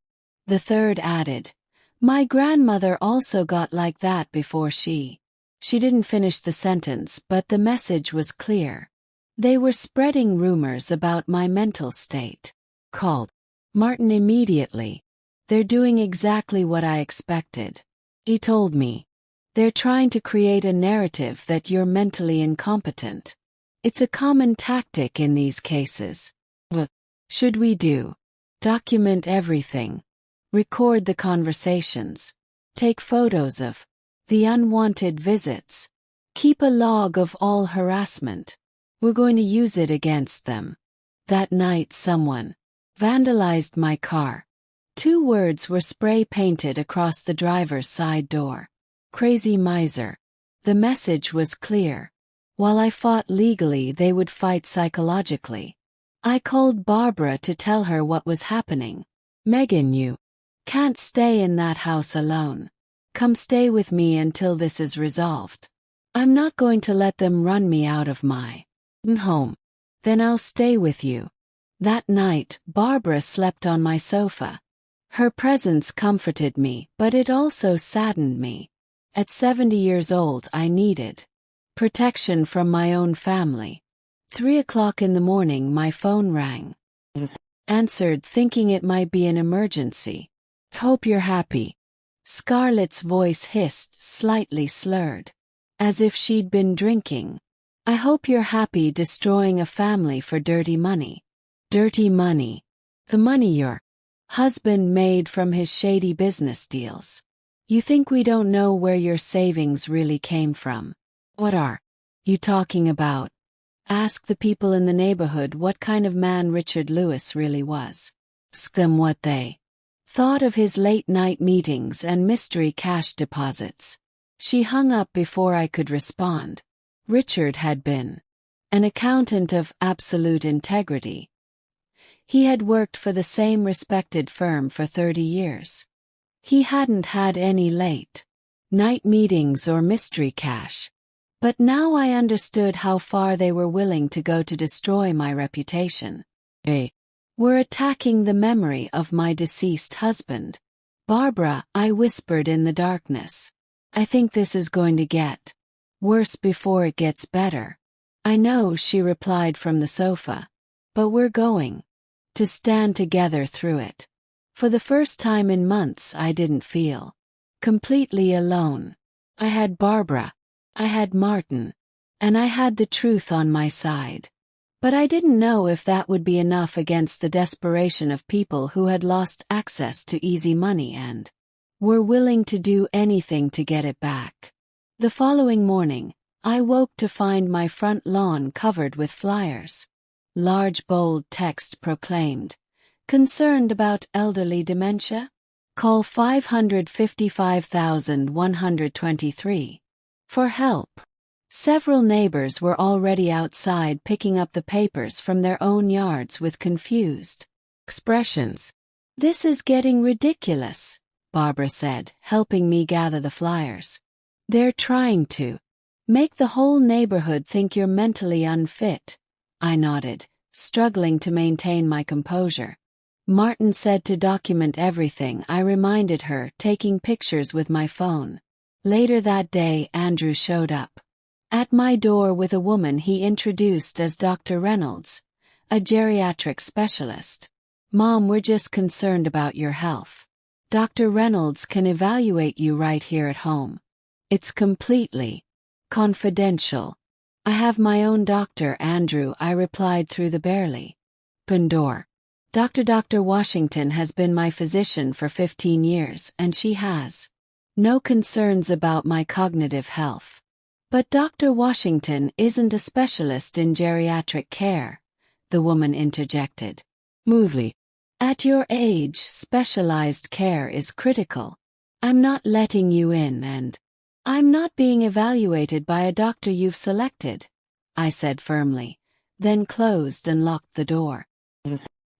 [SPEAKER 1] The third added. My grandmother also got like that before she didn't finish the sentence, but the message was clear. They were spreading rumors about my mental state. Called Martin immediately. They're doing exactly what I expected. He told me. They're trying to create a narrative that you're mentally incompetent. It's a common tactic in these cases. What should we do? Document everything. Record the conversations. Take photos of the unwanted visits. Keep a log of all harassment. We're going to use it against them. That night someone vandalized my car. 2 words were spray painted across the driver's side door. Crazy miser. The message was clear. While I fought legally, they would fight psychologically. I called Barbara to tell her what was happening. Megan, you can't stay in that house alone. Come stay with me until this is resolved. I'm not going to let them run me out of my home. Then I'll stay with you. That night, Barbara slept on my sofa. Her presence comforted me, but it also saddened me. At 70 years old, I needed protection from my own family. 3 o'clock in the morning, my phone rang. Answered, thinking it might be an emergency. Hope you're happy. Scarlett's voice hissed, slightly slurred, as if she'd been drinking. I hope you're happy destroying a family for dirty money. Dirty money. The money your husband made from his shady business deals. You think we don't know where your savings really came from? What are you talking about? Ask the people in the neighborhood what kind of man Richard Lewis really was. Ask them what they thought of his late-night meetings and mystery cash deposits. She hung up before I could respond. Richard had been an accountant of absolute integrity. He had worked for the same respected firm for 30 years. He hadn't had any late-night meetings or mystery cash. But now I understood how far they were willing to go to destroy my reputation. They were attacking the memory of my deceased husband. Barbara, I whispered in the darkness. I think this is going to get worse before it gets better. I know, she replied from the sofa. But we're going to stand together through it. For the first time in months, I didn't feel completely alone. I had Barbara. I had Martin. And I had the truth on my side. But I didn't know if that would be enough against the desperation of people who had lost access to easy money and were willing to do anything to get it back. The following morning, I woke to find my front lawn covered with flyers. Large bold text proclaimed, "Concerned about elderly dementia? Call 555,123. For help." Several neighbors were already outside picking up the papers from their own yards with confused expressions. "This is getting ridiculous," Barbara said, helping me gather the flyers. "They're trying to make the whole neighborhood think you're mentally unfit." I nodded, struggling to maintain my composure. Martin said to document everything, I reminded her, taking pictures with my phone. Later that day, Andrew showed up at my door with a woman he introduced as Dr. Reynolds, a geriatric specialist. "Mom, we're just concerned about your health. Dr. Reynolds can evaluate you right here at home. It's completely confidential." "I have my own doctor, Andrew," I replied through the barely open door. Dr. Washington has been my physician for 15 years, and she has no concerns about my cognitive health. "But Dr. Washington isn't a specialist in geriatric care," the woman interjected smoothly. "At your age, specialized care is critical. I'm not letting you in, and I'm not being evaluated by a doctor you've selected," I said firmly, then closed and locked the door.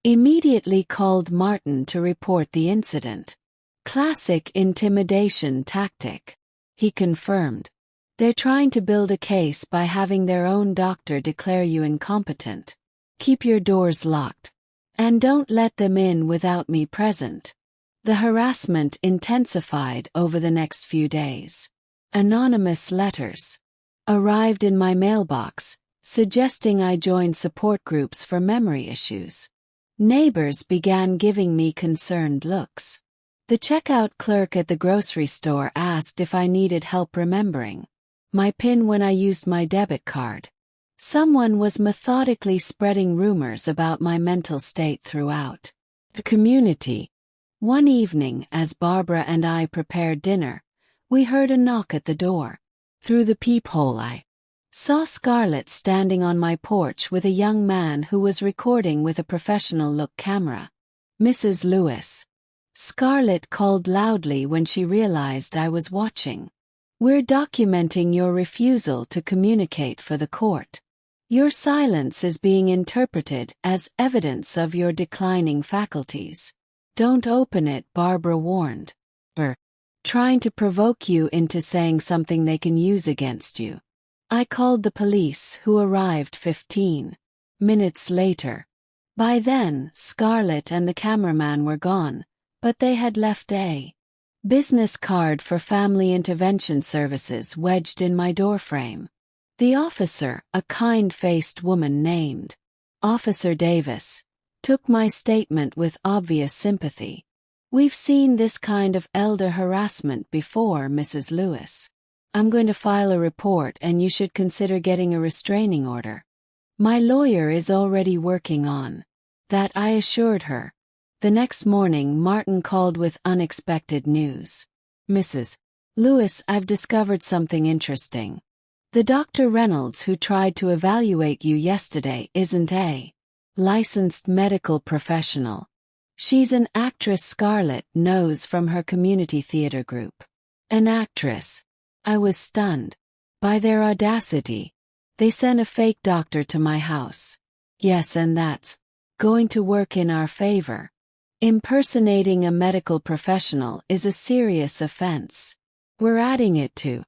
[SPEAKER 1] Immediately called Martin to report the incident. "Classic intimidation tactic," he confirmed. "They're trying to build a case by having their own doctor declare you incompetent. Keep your doors locked. And don't let them in without me present." The harassment intensified over the next few days. Anonymous letters arrived in my mailbox, suggesting I join support groups for memory issues. Neighbors began giving me concerned looks. The checkout clerk at the grocery store asked if I needed help remembering my PIN when I used my debit card. Someone was methodically spreading rumors about my mental state throughout the community. One evening, as Barbara and I prepared dinner, we heard a knock at the door. Through the peephole I saw Scarlett standing on my porch with a young man who was recording with a professional-look camera. "Mrs. Lewis." Scarlett called loudly when she realized I was watching. We're documenting your refusal to communicate for the court. Your silence is being interpreted as evidence of your declining faculties. Don't open it, Barbara warned. Trying to provoke you into saying something they can use against you. I called the police, who arrived 15 minutes later. By then, Scarlett and the cameraman were gone, but they had left a business card for Family Intervention Services wedged in my doorframe. The officer, a kind-faced woman named Officer Davis, took my statement with obvious sympathy. We've seen this kind of elder harassment before, Mrs. Lewis. I'm going to file a report and you should consider getting a restraining order. My lawyer is already working on that, I assured her. The next morning, Martin called with unexpected news. Mrs. Lewis, I've discovered something interesting. The Dr. Reynolds who tried to evaluate you yesterday isn't a licensed medical professional. She's an actress Scarlett knows from her community theater group. An actress. I was stunned by their audacity. They sent a fake doctor to my house. Yes, and that's going to work in our favor. Impersonating a medical professional is a serious offense. We're adding it to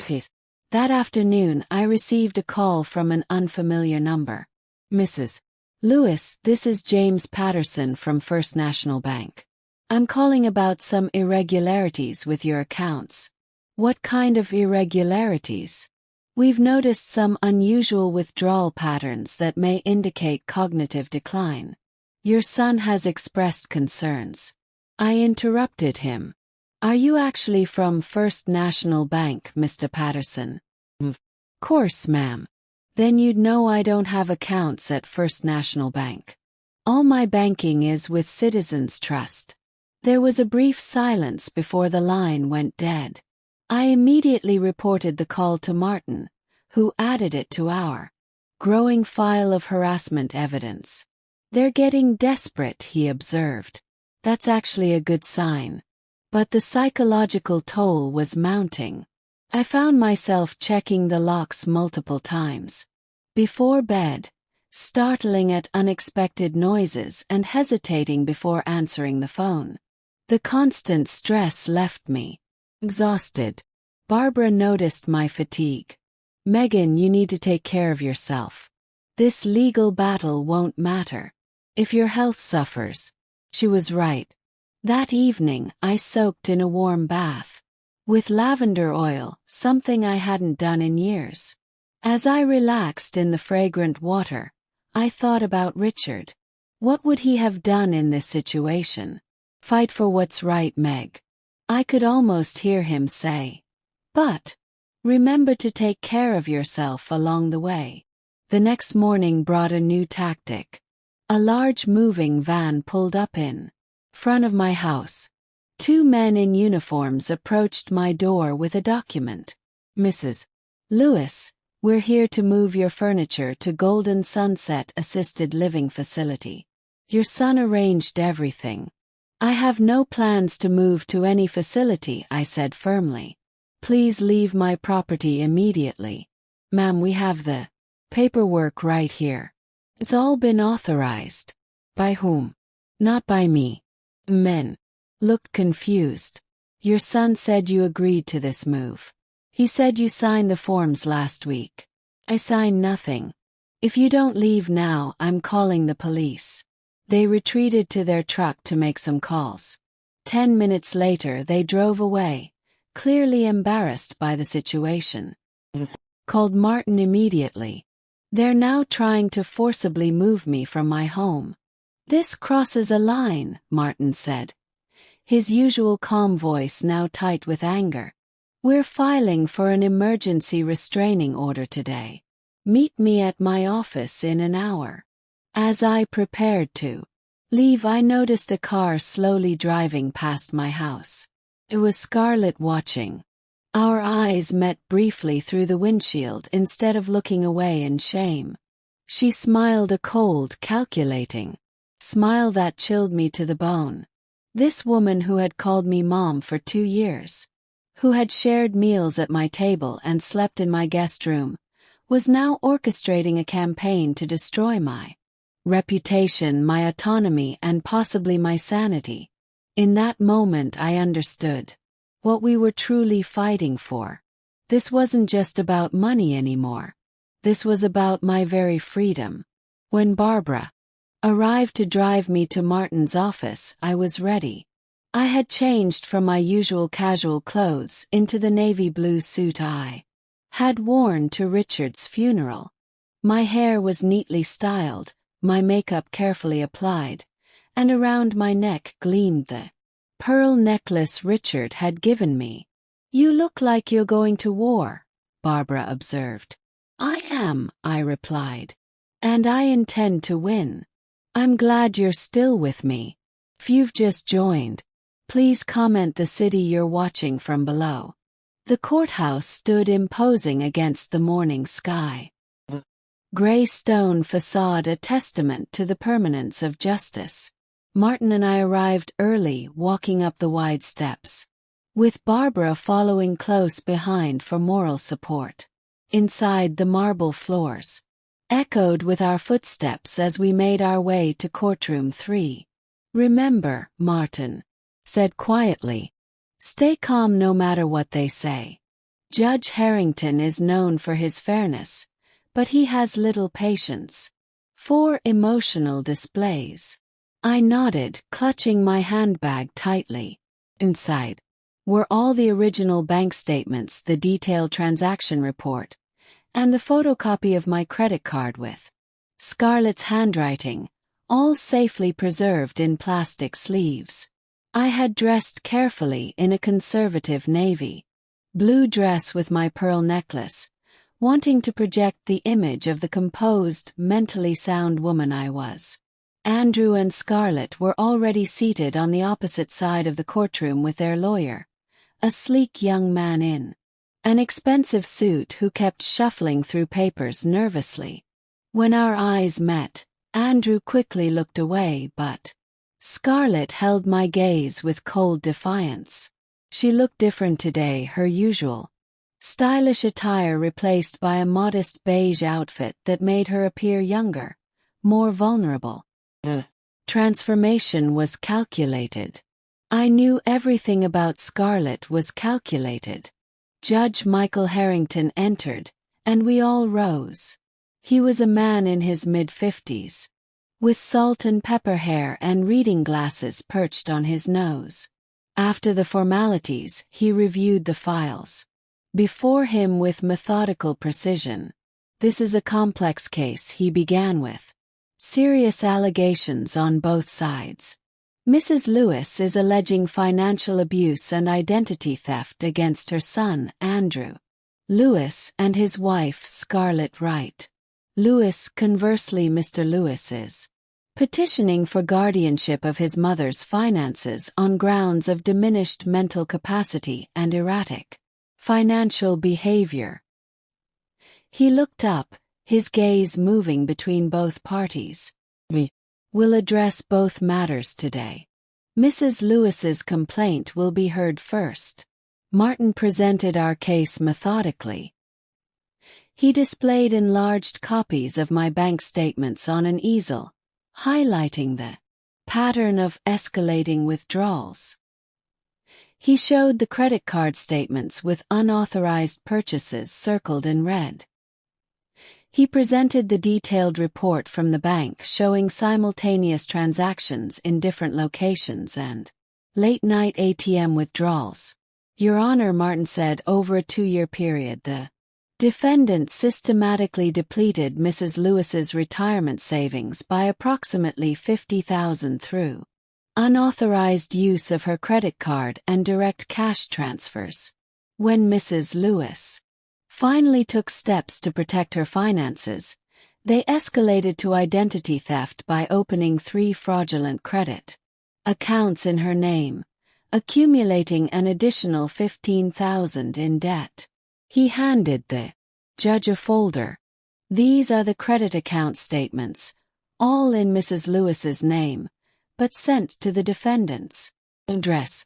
[SPEAKER 1] it. That afternoon, I received a call from an unfamiliar number. Mrs. Lewis, this is James Patterson from First National Bank. I'm calling about some irregularities with your accounts. What kind of irregularities? We've noticed some unusual withdrawal patterns that may indicate cognitive decline. Your son has expressed concerns. I interrupted him. Are you actually from First National Bank, Mr. Patterson? Of course, ma'am. Then you'd know I don't have accounts at First National Bank. All my banking is with Citizens Trust. There was a brief silence before the line went dead. I immediately reported the call to Martin, who added it to our growing file of harassment evidence. They're getting desperate, he observed. That's actually a good sign. But the psychological toll was mounting. I found myself checking the locks multiple times before bed, startling at unexpected noises and hesitating before answering the phone. The constant stress left me exhausted. Barbara noticed my fatigue. Megan, you need to take care of yourself. This legal battle won't matter if your health suffers. She was right. That evening, I soaked in a warm bath with lavender oil, something I hadn't done in years. As I relaxed in the fragrant water, I thought about Richard. What would he have done in this situation? Fight for what's right, Meg. I could almost hear him say. But remember to take care of yourself along the way. The next morning brought a new tactic. A large moving van pulled up in front of my house. Two men in uniforms approached my door with a document. Mrs. Lewis, we're here to move your furniture to Golden Sunset Assisted Living Facility. Your son arranged everything. I have no plans to move to any facility, I said firmly. Please leave my property immediately. Ma'am, we have the paperwork right here. It's all been authorized. By whom? Not by me. Men looked confused. Your son said you agreed to this move. He said you signed the forms last week. I signed nothing. If you don't leave now, I'm calling the police. They retreated to their truck to make some calls. 10 minutes later, they drove away, clearly embarrassed by the situation. Called Martin immediately. They're now trying to forcibly move me from my home. This crosses a line, Martin said, his usual calm voice now tight with anger. We're filing for an emergency restraining order today. Meet me at my office in an hour. As I prepared to leave, I noticed a car slowly driving past my house. It was Scarlett watching. Our eyes met briefly through the windshield instead of looking away in shame. She smiled, a cold, calculating smile that chilled me to the bone. This woman who had called me mom for 2 years, who had shared meals at my table and slept in my guest room, was now orchestrating a campaign to destroy my reputation, my autonomy, and possibly my sanity. In that moment I understood what we were truly fighting for. This wasn't just about money anymore. This was about my very freedom. When Barbara arrived to drive me to Martin's office, I was ready. I had changed from my usual casual clothes into the navy blue suit I had worn to Richard's funeral. My hair was neatly styled, my makeup carefully applied, and around my neck gleamed the pearl necklace Richard had given me. "You look like you're going to war," Barbara observed. "I am," I replied. "And I intend to win. I'm glad you're still with me. If you've just joined, please comment the city you're watching from below." The courthouse stood imposing against the morning sky. Gray stone facade, a testament to the permanence of justice. Martin and I arrived early, walking up the wide steps, with Barbara following close behind for moral support. Inside, the marble floors echoed with our footsteps as we made our way to courtroom 3. "Remember," Martin said quietly, "stay calm no matter what they say. Judge Harrington is known for his fairness, but he has little patience for emotional displays." I nodded, clutching my handbag tightly. Inside were all the original bank statements, the detailed transaction report, and the photocopy of my credit card with Scarlett's handwriting, all safely preserved in plastic sleeves. I had dressed carefully in a conservative navy blue dress with my pearl necklace, wanting to project the image of the composed, mentally sound woman I was. Andrew and Scarlett were already seated on the opposite side of the courtroom with their lawyer, a sleek young man in an expensive suit who kept shuffling through papers nervously. When our eyes met, Andrew quickly looked away, but Scarlett held my gaze with cold defiance. She looked different today, her usual stylish attire replaced by a modest beige outfit that made her appear younger, more vulnerable. The transformation was calculated. I knew everything about Scarlett was calculated. Judge Michael Harrington entered, and we all rose. He was a man in his mid-50s, with salt and pepper hair and reading glasses perched on his nose. After the formalities, he reviewed the files before him with methodical precision. "This is a complex case," he began with. "Serious allegations on both sides. Mrs. Lewis is alleging financial abuse and identity theft against her son, Andrew Lewis, and his wife, Scarlett Wright. Lewis, conversely, Mr. Lewis is petitioning for guardianship of his mother's finances on grounds of diminished mental capacity and erratic financial behavior." He looked up, his gaze moving between both parties. "We will address both matters today. Mrs. Lewis's complaint will be heard first." Martin presented our case methodically. He displayed enlarged copies of my bank statements on an easel, highlighting the pattern of escalating withdrawals. He showed the credit card statements with unauthorized purchases circled in red. He presented the detailed report from the bank showing simultaneous transactions in different locations and late-night ATM withdrawals. "Your Honor," Martin said, "over a 2-year period, the defendant systematically depleted Mrs. Lewis's retirement savings by approximately $50,000 through unauthorized use of her credit card and direct cash transfers. When Mrs. Lewis finally took steps to protect her finances, they escalated to identity theft by opening 3 fraudulent credit accounts in her name, accumulating an additional $15,000 in debt." He handed the judge a folder. "These are the credit account statements, all in Mrs. Lewis's name, but sent to the defendant's address.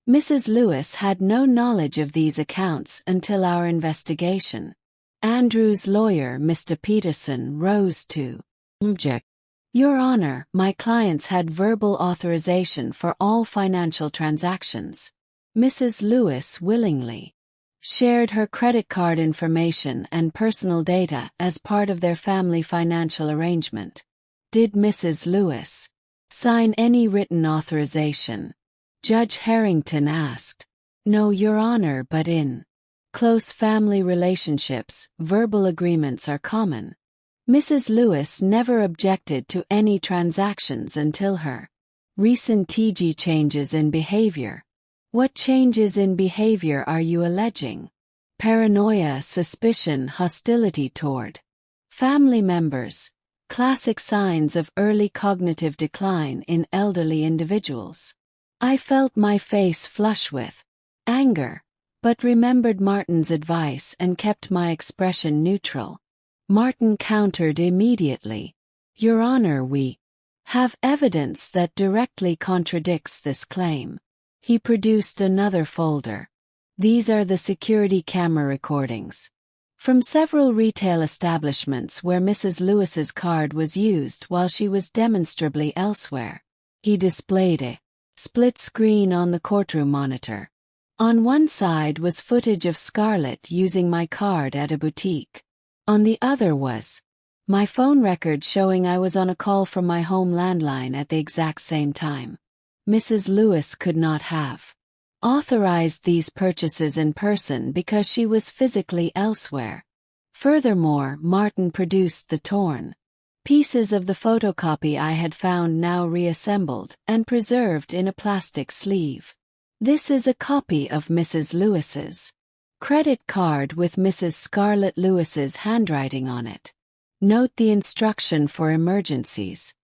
[SPEAKER 1] Mrs. Lewis had no knowledge of these accounts until our investigation. Andrew's lawyer, Mr. Peterson, rose to object. Your Honor, my clients had verbal authorization for all financial transactions. Mrs. Lewis willingly shared her credit card information and personal data as part of their family financial arrangement. Did Mrs. Lewis sign any written authorization? Judge Harrington asked. No, Your Honor, but in close family relationships, verbal agreements are common. Mrs. Lewis never objected to any transactions until her recent TG changes in behavior. What changes in behavior are you alleging? Paranoia, suspicion, hostility toward family members. Classic signs of early cognitive decline in elderly individuals. I felt my face flush with anger, but remembered Martin's advice and kept my expression neutral. Martin countered immediately. Your Honor, we have evidence that directly contradicts this claim. He produced another folder. These are the security camera recordings from several retail establishments where Mrs. Lewis's card was used while she was demonstrably elsewhere. He displayed a split screen on the courtroom monitor. On one side was footage of Scarlett using my card at a boutique. On the other was my phone record showing I was on a call from my home landline at the exact same time. Mrs. Lewis could not have authorized these purchases in person because she was physically elsewhere. Furthermore, Martin produced the torn pieces of the photocopy I had found, now reassembled and preserved in a plastic sleeve. This is a copy of Mrs. Lewis's credit card with Mrs. Scarlett Lewis's handwriting on it. Note the instruction for emergencies.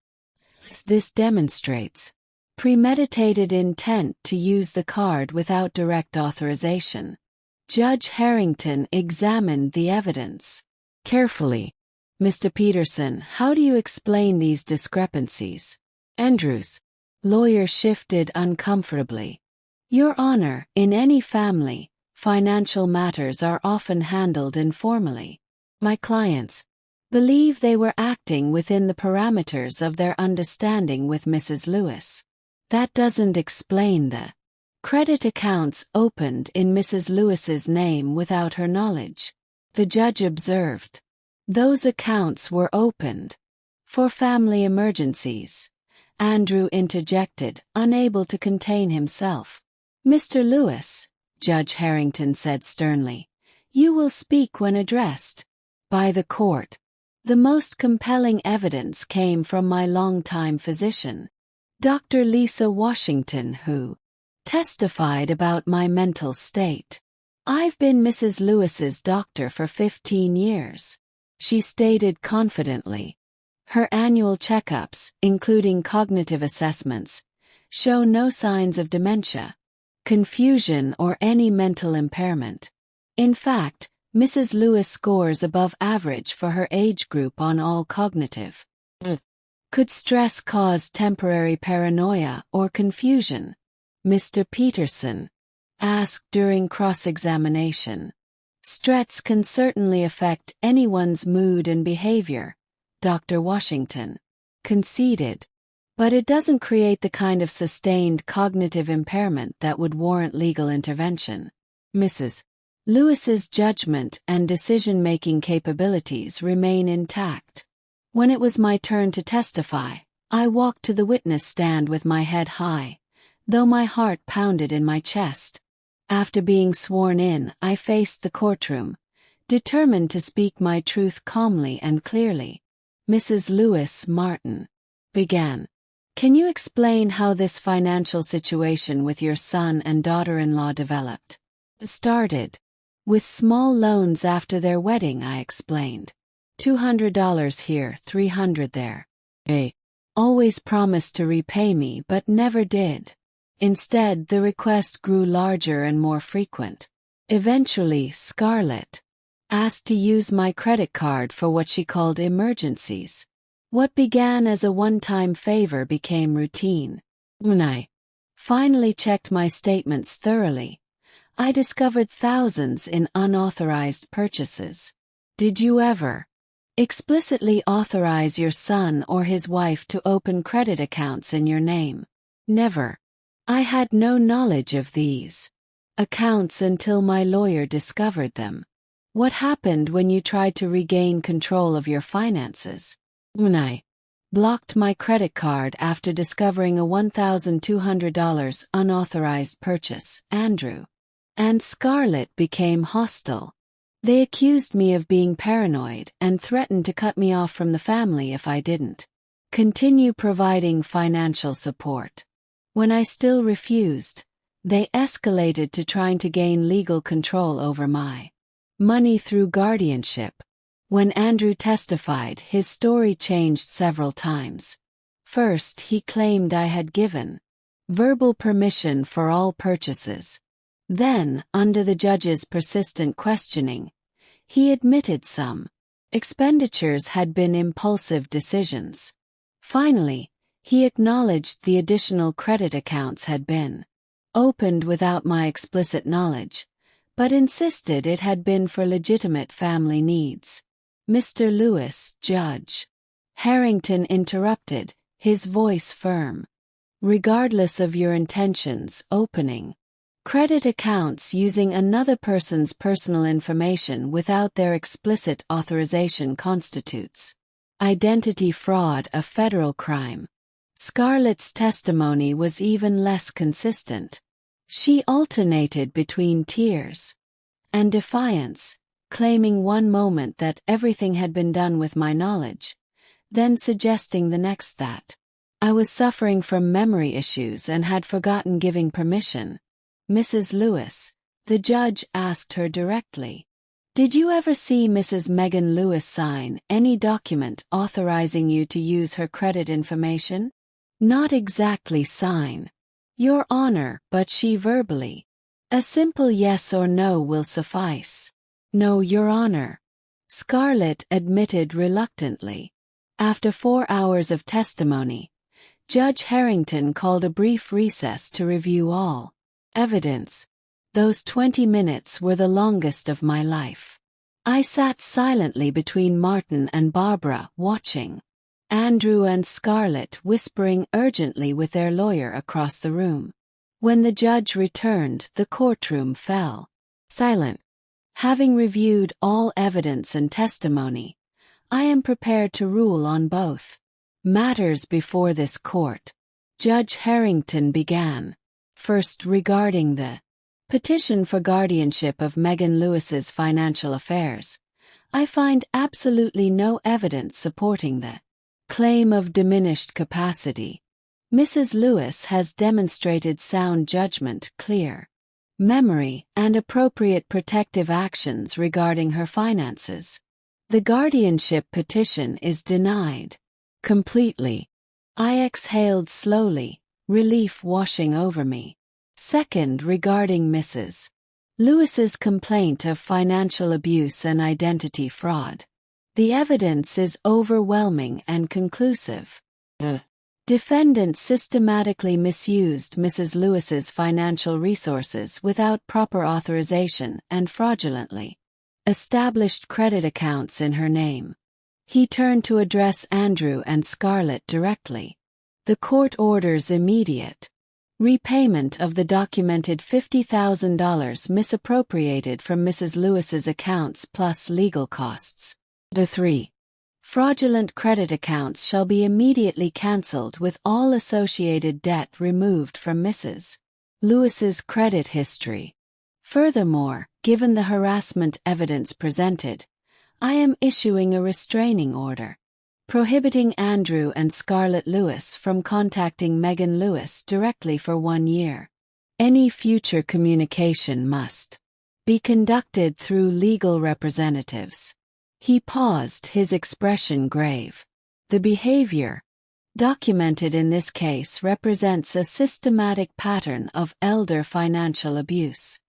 [SPEAKER 1] This demonstrates premeditated intent to use the card without direct authorization. Judge Harrington examined the evidence carefully. Mr. Peterson, how do you explain these discrepancies? Andrew's lawyer shifted uncomfortably. Your Honor, in any family, financial matters are often handled informally. My clients believe they were acting within the parameters of their understanding with Mrs. Lewis. That doesn't explain the credit accounts opened in Mrs. Lewis's name without her knowledge. The judge observed. Those accounts were opened for family emergencies. Andrew interjected, unable to contain himself. Mr. Lewis, Judge Harrington said sternly, you will speak when addressed by the court. The most compelling evidence came from my longtime physician, Dr. Lisa Washington, who testified about my mental state. I've been Mrs. Lewis's doctor for 15 years, she stated confidently. Her annual checkups, including cognitive assessments, show no signs of dementia, confusion, or any mental impairment. In fact, Mrs. Lewis scores above average for her age group on all cognitive. Could stress cause temporary paranoia or confusion? Mr. Peterson asked during cross-examination. Stress can certainly affect anyone's mood and behavior, Dr. Washington conceded. But it doesn't create the kind of sustained cognitive impairment that would warrant legal intervention. Mrs. Lewis's judgment and decision-making capabilities remain intact. When it was my turn to testify, I walked to the witness stand with my head high, though my heart pounded in my chest. After being sworn in, I faced the courtroom, determined to speak my truth calmly and clearly. Mrs. Lewis, Martin began. Can you explain how this financial situation with your son and daughter-in-law developed? Started with small loans after their wedding, I explained. $200 here, $300 there. They always promised to repay me but never did. Instead, the request grew larger and more frequent. Eventually, Scarlett asked to use my credit card for what she called emergencies. What began as a one-time favor became routine. When I Finally checked my statements thoroughly. I discovered thousands in unauthorized purchases. Did you ever explicitly authorize your son or his wife to open credit accounts in your name? Never. I had no knowledge of these accounts until my lawyer discovered them. What happened when you tried to regain control of your finances? When I blocked my credit card after discovering a $1,200 unauthorized purchase, Andrew and Scarlett became hostile. They accused me of being paranoid and threatened to cut me off from the family if I didn't continue providing financial support. When I still refused, they escalated to trying to gain legal control over my money through guardianship. When Andrew testified, his story changed several times. First, he claimed I had given verbal permission for all purchases. Then, under the judge's persistent questioning, he admitted some expenditures had been impulsive decisions. Finally, he acknowledged the additional credit accounts had been opened without my explicit knowledge, but insisted it had been for legitimate family needs. Mr. Lewis, Judge Harrington interrupted, his voice firm. Regardless of your intentions, opening credit accounts using another person's personal information without their explicit authorization constitutes identity fraud, a federal crime. Scarlett's testimony was even less consistent. She alternated between tears and defiance, claiming one moment that everything had been done with my knowledge, then suggesting the next that I was suffering from memory issues and had forgotten giving permission. Mrs. Lewis, the judge asked her directly, "Did you ever see Mrs. Megan Lewis sign any document authorizing you to use her credit information?" "Not exactly sign, Your Honor, but she verbally. A simple yes or no will suffice." "No, Your Honor," Scarlett admitted reluctantly. After 4 hours of testimony, Judge Harrington called a brief recess to review all evidence. Those 20 minutes were the longest of my life. I sat silently between Martin and Barbara, watching Andrew and Scarlett whispering urgently with their lawyer across the room. When the judge returned, the courtroom fell silent. Having reviewed all evidence and testimony, I am prepared to rule on both matters before this court. Judge Harrington began. First, regarding the petition for guardianship of Megan Lewis's financial affairs, I find absolutely no evidence supporting the claim of diminished capacity. Mrs. Lewis has demonstrated sound judgment, clear memory, and appropriate protective actions regarding her finances. The guardianship petition is denied completely. I exhaled slowly, relief washing over me. Second, regarding Mrs. Lewis's complaint of financial abuse and identity fraud. The evidence is overwhelming and conclusive. The defendant systematically misused Mrs. Lewis's financial resources without proper authorization and fraudulently established credit accounts in her name. He turned to address Andrew and Scarlett directly. The court orders immediate repayment of the documented $50,000 misappropriated from Mrs. Lewis's accounts plus legal costs. The 3 fraudulent credit accounts shall be immediately cancelled with all associated debt removed from Mrs. Lewis's credit history. Furthermore, given the harassment evidence presented, I am issuing a restraining order prohibiting Andrew and Scarlett Lewis from contacting Megan Lewis directly for 1 year. Any future communication must be conducted through legal representatives. He paused, his expression grave. The behavior documented in this case represents a systematic pattern of elder financial abuse.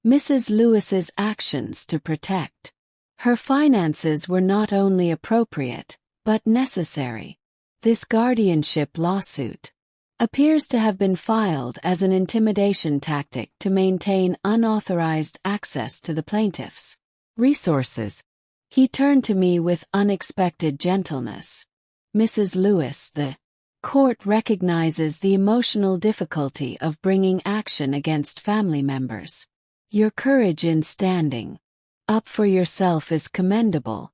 [SPEAKER 1] Mrs. Lewis's actions to protect her finances were not only appropriate, but necessary. This guardianship lawsuit appears to have been filed as an intimidation tactic to maintain unauthorized access to the plaintiff's resources. He turned to me with unexpected gentleness. Mrs. Lewis, the court recognizes the emotional difficulty of bringing action against family members. Your courage in standing up for yourself is commendable.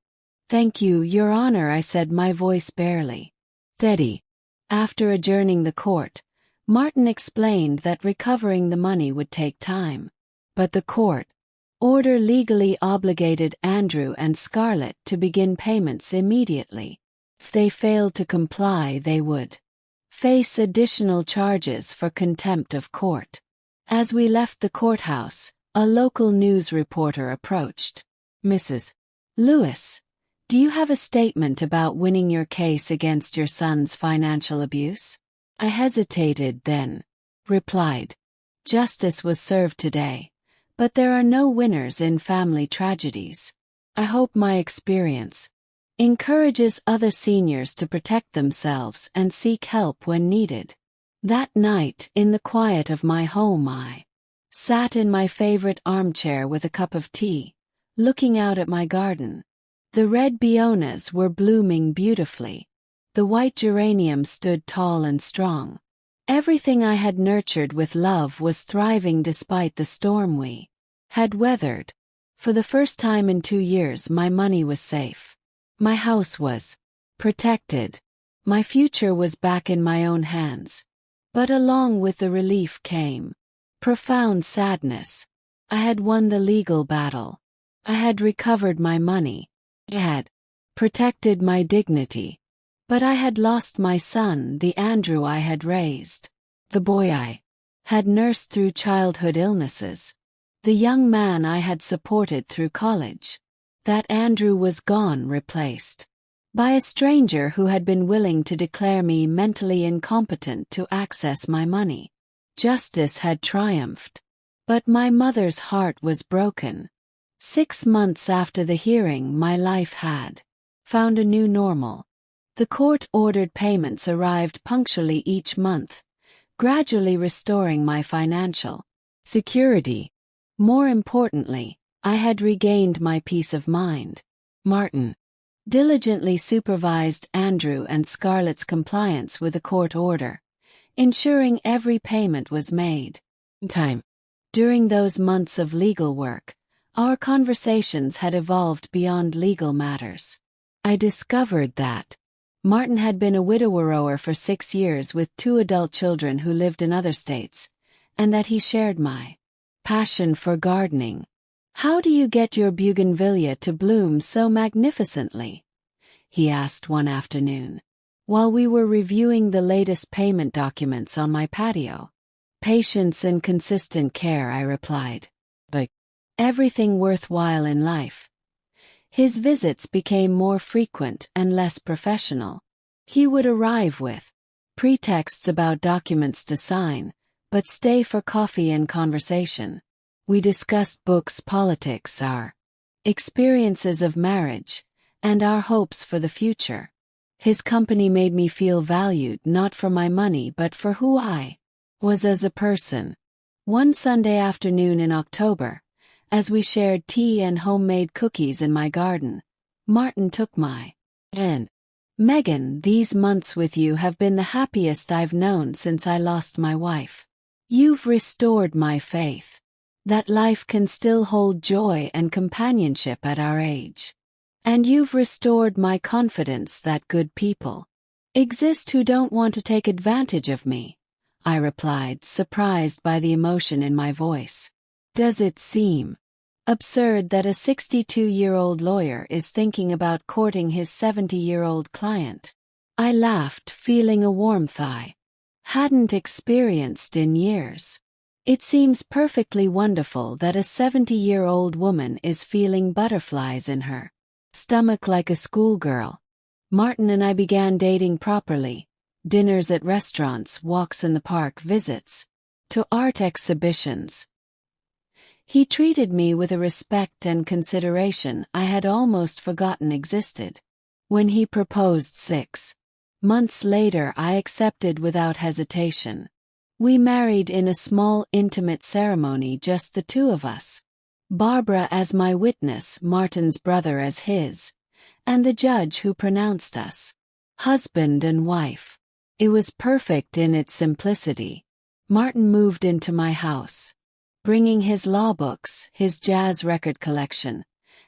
[SPEAKER 1] Thank you, Your Honor, I said, my voice barely steady. After adjourning the court, Martin explained that recovering the money would take time. But the court order legally obligated Andrew and Scarlett to begin payments immediately. If they failed to comply, they would face additional charges for contempt of court. As we left the courthouse, a local news reporter approached. Mrs. Lewis, do you have a statement about winning your case against your son's financial abuse? I hesitated, then replied, Justice was served today, but there are no winners in family tragedies. I hope my experience encourages other seniors to protect themselves and seek help when needed. That night, in the quiet of my home, I sat in my favorite armchair with a cup of tea, looking out at my garden. The red begonias were blooming beautifully. The white geranium stood tall and strong. Everything I had nurtured with love was thriving despite the storm we had weathered. For the first time in 2 years, my money was safe. My house was protected. My future was back in my own hands. But along with the relief came profound sadness. I had won the legal battle. I had recovered my money. I had protected my dignity. But I had lost my son, the Andrew I had raised. The boy I had nursed through childhood illnesses. The young man I had supported through college. That Andrew was gone, replaced by a stranger who had been willing to declare me mentally incompetent to access my money. Justice had triumphed. But my mother's heart was broken. 6 months after the hearing, my life had found a new normal. The court-ordered payments arrived punctually each month, gradually restoring my financial security. More importantly, I had regained my peace of mind. Martin diligently supervised Andrew and Scarlett's compliance with the court order, ensuring every payment was made in time. During those months of legal work, our conversations had evolved beyond legal matters. I discovered that Martin had been a widower for 6 years with 2 adult children who lived in other states, and that he shared my passion for gardening. How do you get your bougainvillea to bloom so magnificently? He asked one afternoon, while we were reviewing the latest payment documents on my patio. Patience and consistent care, I replied. But everything worthwhile in life. His visits became more frequent and less professional. He would arrive with pretexts about documents to sign, but stay for coffee and conversation. We discussed books, politics, our experiences of marriage, and our hopes for the future. His company made me feel valued not for my money but for who I was as a person. One Sunday afternoon in October, as we shared tea and homemade cookies in my garden, Martin took my hand. Megan, these months with you have been the happiest I've known since I lost my wife. You've restored my faith that life can still hold joy and companionship at our age. And you've restored my confidence that good people exist who don't want to take advantage of me, I replied, surprised by the emotion in my voice. Does it seem absurd that a 62-year-old lawyer is thinking about courting his 70-year-old client? I laughed, feeling a warmth I hadn't experienced in years. It seems perfectly wonderful that a 70-year-old woman is feeling butterflies in her stomach like a schoolgirl. Martin and I began dating properly. Dinners at restaurants, walks in the park, visits to art exhibitions. He treated me with a respect and consideration I had almost forgotten existed. When he proposed 6 Months later, I accepted without hesitation. We married in a small, intimate ceremony, just the two of us. Barbara as my witness, Martin's brother as his, and the judge who pronounced us husband and wife. It was perfect in its simplicity. Martin moved into my house, bringing his law books, his jazz record collection,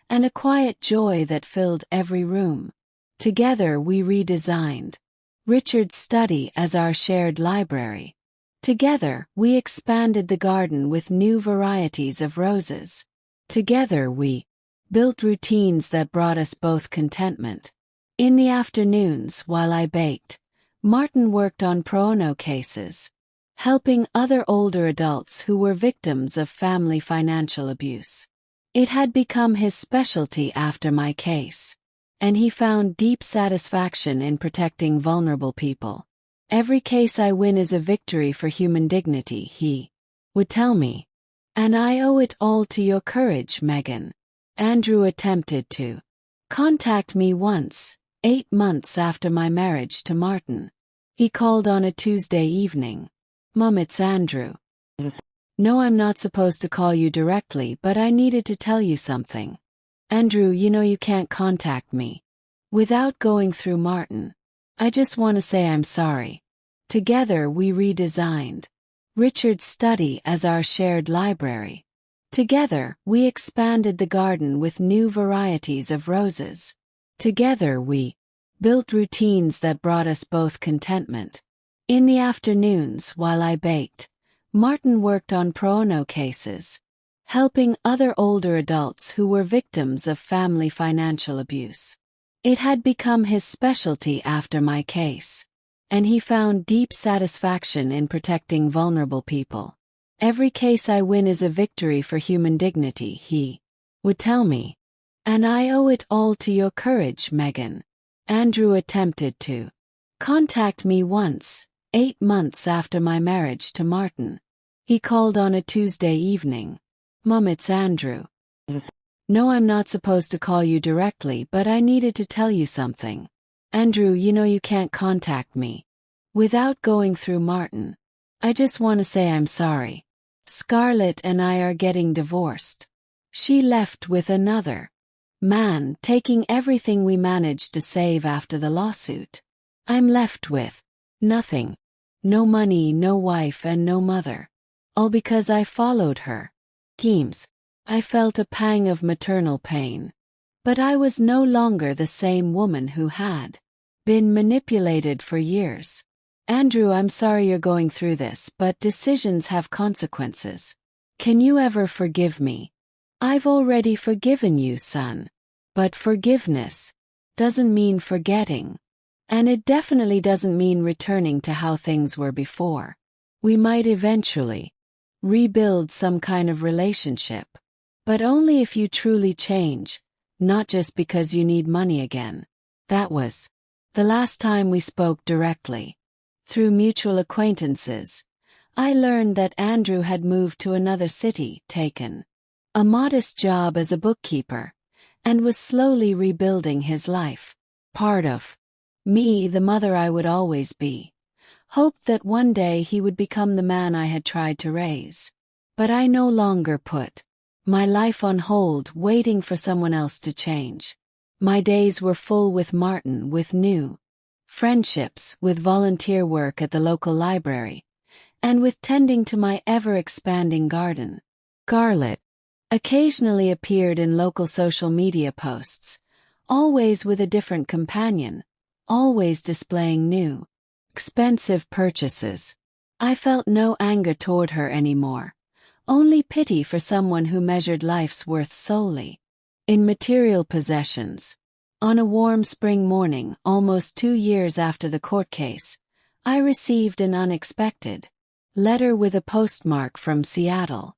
[SPEAKER 1] and a quiet joy that filled every room. Together we redesigned Richard's study as our shared library. Together we expanded the garden with new varieties of roses. Together we built routines that brought us both contentment. In the afternoons, while I baked, Martin worked on pro bono cases, helping other older adults who were victims of family financial abuse. It had become his specialty after my case, and he found deep satisfaction in protecting vulnerable people. Every case I win is a victory for human dignity, he would tell me. And I owe it all to your courage, Megan. Andrew attempted to contact me once, 8 months after my marriage to Martin. He called on a Tuesday evening. Mum, it's Andrew. No, I'm not supposed to call you directly, but I needed to tell you something. Andrew, you know you can't contact me without going through Martin. I just want to say I'm sorry. Together we redesigned Richard's study as our shared library. Together we expanded the garden with new varieties of roses. Together we built routines that brought us both contentment. In the afternoons, while I baked, Martin worked on pro bono cases, helping other older adults who were victims of family financial abuse. It had become his specialty after my case, and he found deep satisfaction in protecting vulnerable people. Every case I win is a victory for human dignity, he would tell me. And I owe it all to your courage, Megan. Andrew attempted to contact me once, 8 months after my marriage to Martin. He called on a Tuesday evening. Mum, it's Andrew. No, I'm not supposed to call you directly, but I needed to tell you something. Andrew, you know you can't contact me without going through Martin. I just want to say I'm sorry. Scarlett and I are getting divorced. She left with another man, taking everything we managed to save after the lawsuit. I'm left with nothing. No money, no wife, and no mother. All because I followed her schemes. I felt a pang of maternal pain. But I was no longer the same woman who had been manipulated for years. Andrew, I'm sorry you're going through this, but decisions have consequences. Can you ever forgive me? I've already forgiven you, son. But forgiveness doesn't mean forgetting. And it definitely doesn't mean returning to how things were before. We might eventually rebuild some kind of relationship. But only if you truly change, not just because you need money again. That was the last time we spoke directly. Through mutual acquaintances, I learned that Andrew had moved to another city, taken a modest job as a bookkeeper, and was slowly rebuilding his life. Part of me, the mother I would always be, hoped that one day he would become the man I had tried to raise. But I no longer put my life on hold waiting for someone else to change. My days were full with Martin, with new friendships, with volunteer work at the local library, and with tending to my ever-expanding garden. Scarlett occasionally appeared in local social media posts, always with a different companion, always displaying new, expensive purchases. I felt no anger toward her anymore. Only pity for someone who measured life's worth solely in material possessions. On a warm spring morning, almost 2 years after the court case, I received an unexpected letter with a postmark from Seattle.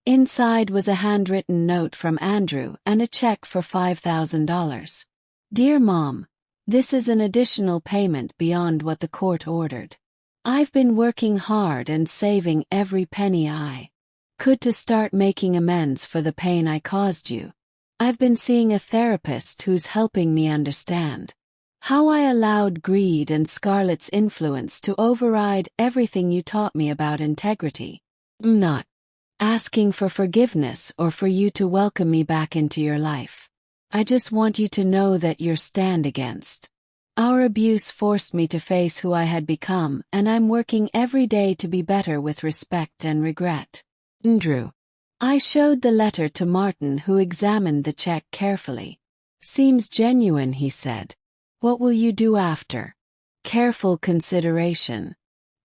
[SPEAKER 1] Inside was a handwritten note from Andrew and a check for $5,000. Dear Mom, this is an additional payment beyond what the court ordered. I've been working hard and saving every penny I could to start making amends for the pain I caused you. I've been seeing a therapist who's helping me understand How I allowed greed and Scarlett's influence to override everything you taught me about integrity. I'm not asking for forgiveness or for you to welcome me back into your life. I just want you to know that your stand against our abuse forced me to face who I had become, and I'm working every day to be better with respect and regret. Andrew. I showed the letter to Martin, who examined the check carefully. Seems genuine, he said. What will you do after? Careful consideration.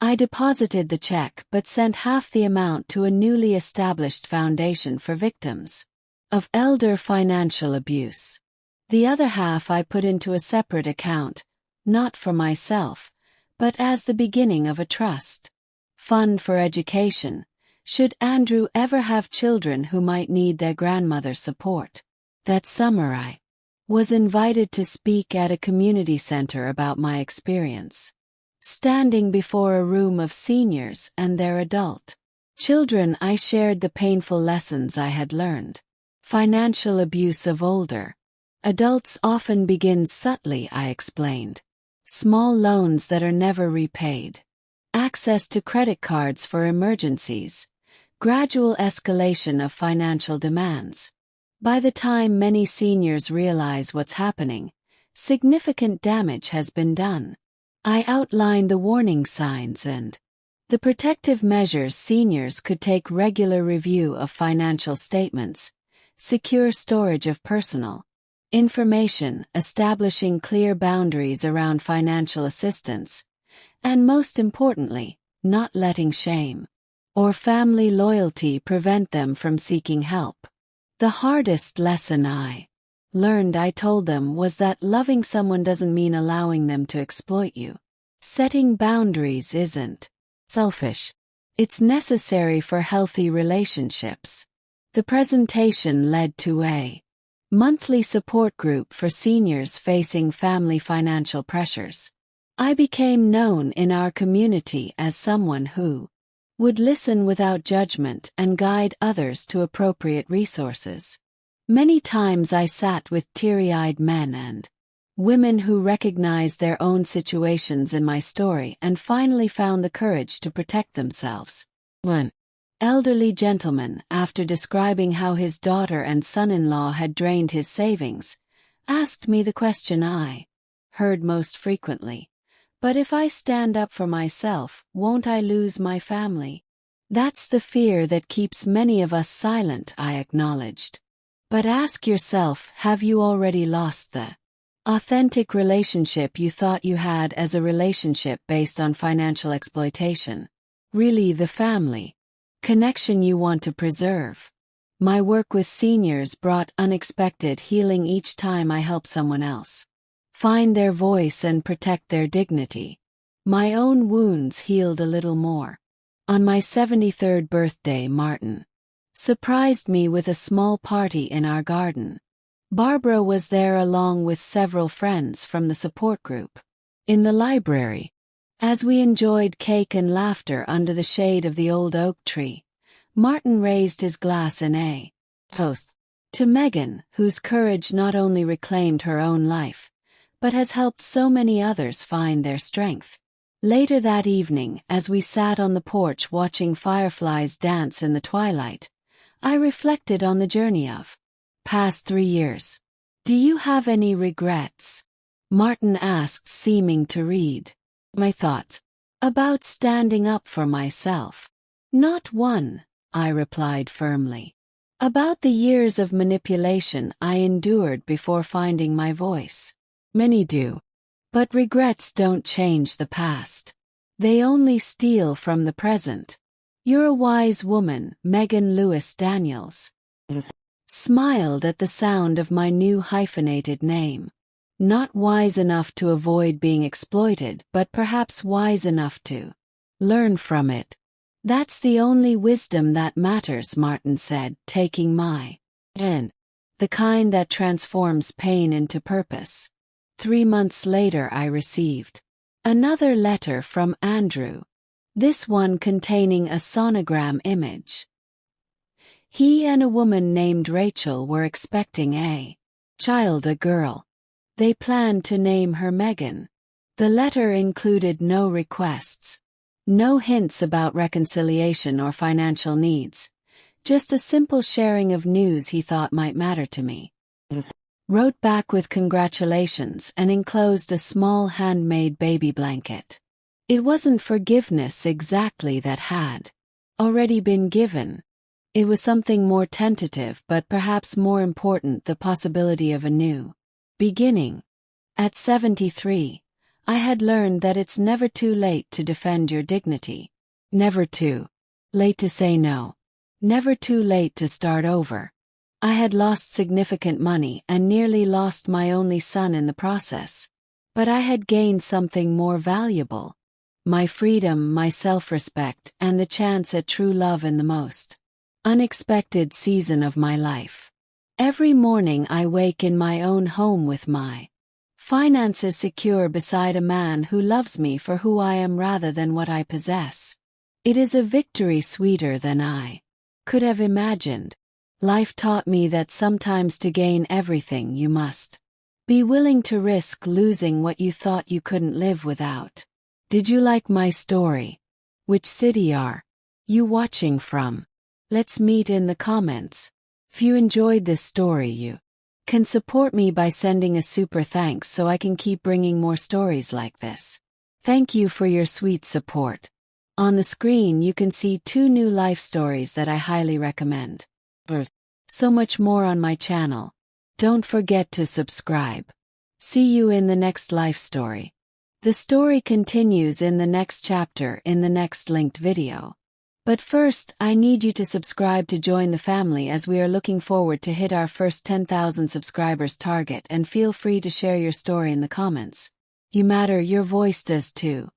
[SPEAKER 1] I deposited the check but sent half the amount to a newly established foundation for victims of elder financial abuse. The other half I put into a separate account, not for myself, but as the beginning of a trust fund for education, should Andrew ever have children who might need their grandmother's support. That summer I was invited to speak at a community center about my experience. Standing before a room of seniors and their adult children, I shared the painful lessons I had learned. Financial abuse of older adults often begins subtly, I explained. Small loans that are never repaid. Access to credit cards for emergencies. Gradual escalation of financial demands. By the time many seniors realize what's happening, significant damage has been done. I outlined the warning signs and the protective measures seniors could take: regular review of financial statements, secure storage of personal information, establishing clear boundaries around financial assistance, and most importantly, not letting shame or family loyalty prevent them from seeking help. The hardest lesson I learned, I told them, was that loving someone doesn't mean allowing them to exploit you. Setting boundaries isn't selfish. It's necessary for healthy relationships. The presentation led to a monthly support group for seniors facing family financial pressures. I became known in our community as someone who would listen without judgment and guide others to appropriate resources. Many times I sat with teary-eyed men and women who recognized their own situations in my story and finally found the courage to protect themselves. One elderly gentleman, after describing how his daughter and son-in-law had drained his savings, asked me the question I heard most frequently. But if I stand up for myself, won't I lose my family? That's the fear that keeps many of us silent, I acknowledged. But ask yourself, have you already lost the authentic relationship you thought you had as a relationship based on financial exploitation? Really the family connection you want to preserve? My work with seniors brought unexpected healing each time I helped someone else find their voice and protect their dignity. My own wounds healed a little more. On my 73rd birthday, Martin surprised me with a small party in our garden. Barbara was there along with several friends from the support group. In the library, as we enjoyed cake and laughter under the shade of the old oak tree, Martin raised his glass in a toast to Megan, whose courage not only reclaimed her own life, but has helped so many others find their strength. Later that evening, as we sat on the porch watching fireflies dance in the twilight, I reflected on the journey of past 3 years. Do you have any regrets? Martin asked, seeming to read my thoughts about standing up for myself. Not one, I replied firmly. About the years of manipulation I endured before finding my voice. Many do. But regrets don't change the past. They only steal from the present. You're a wise woman, Megan Lewis Daniels. Smiled at the sound of my new hyphenated name. Not wise enough to avoid being exploited, but perhaps wise enough to learn from it. That's the only wisdom that matters, Martin said, taking my hand. The kind that transforms pain into purpose. 3 months later I received another letter from Andrew, this one containing a sonogram image. He and a woman named Rachel were expecting a child, a girl. They planned to name her Megan. The letter included no requests. No hints about reconciliation or financial needs. Just a simple sharing of news he thought might matter to me. Wrote back with congratulations and enclosed a small handmade baby blanket. It wasn't forgiveness exactly that had already been given. It was something more tentative, but perhaps more important, the possibility of a new beginning. At 73, I had learned that it's never too late to defend your dignity. Never too late to say no. Never too late to start over. I had lost significant money and nearly lost my only son in the process. But I had gained something more valuable. My freedom, my self-respect, and the chance at true love in the most unexpected season of my life. Every morning I wake in my own home with my finances secure beside a man who loves me for who I am rather than what I possess. It is a victory sweeter than I could have imagined. Life taught me that sometimes to gain everything you must be willing to risk losing what you thought you couldn't live without. Did you like my story? Which city are you watching from? Let's meet in the comments. If you enjoyed this story, you can support me by sending a super thanks so I can keep bringing more stories like this. Thank you for your sweet support. On the screen you can see 2 new life stories that I highly recommend. So much more on my channel. Don't forget to subscribe. See you in the next life story. The story continues in the next chapter in the next linked video. But first, I need you to subscribe to join the family as we are looking forward to hit our first 10,000 subscribers target, and feel free to share your story in the comments. You matter, your voice does too.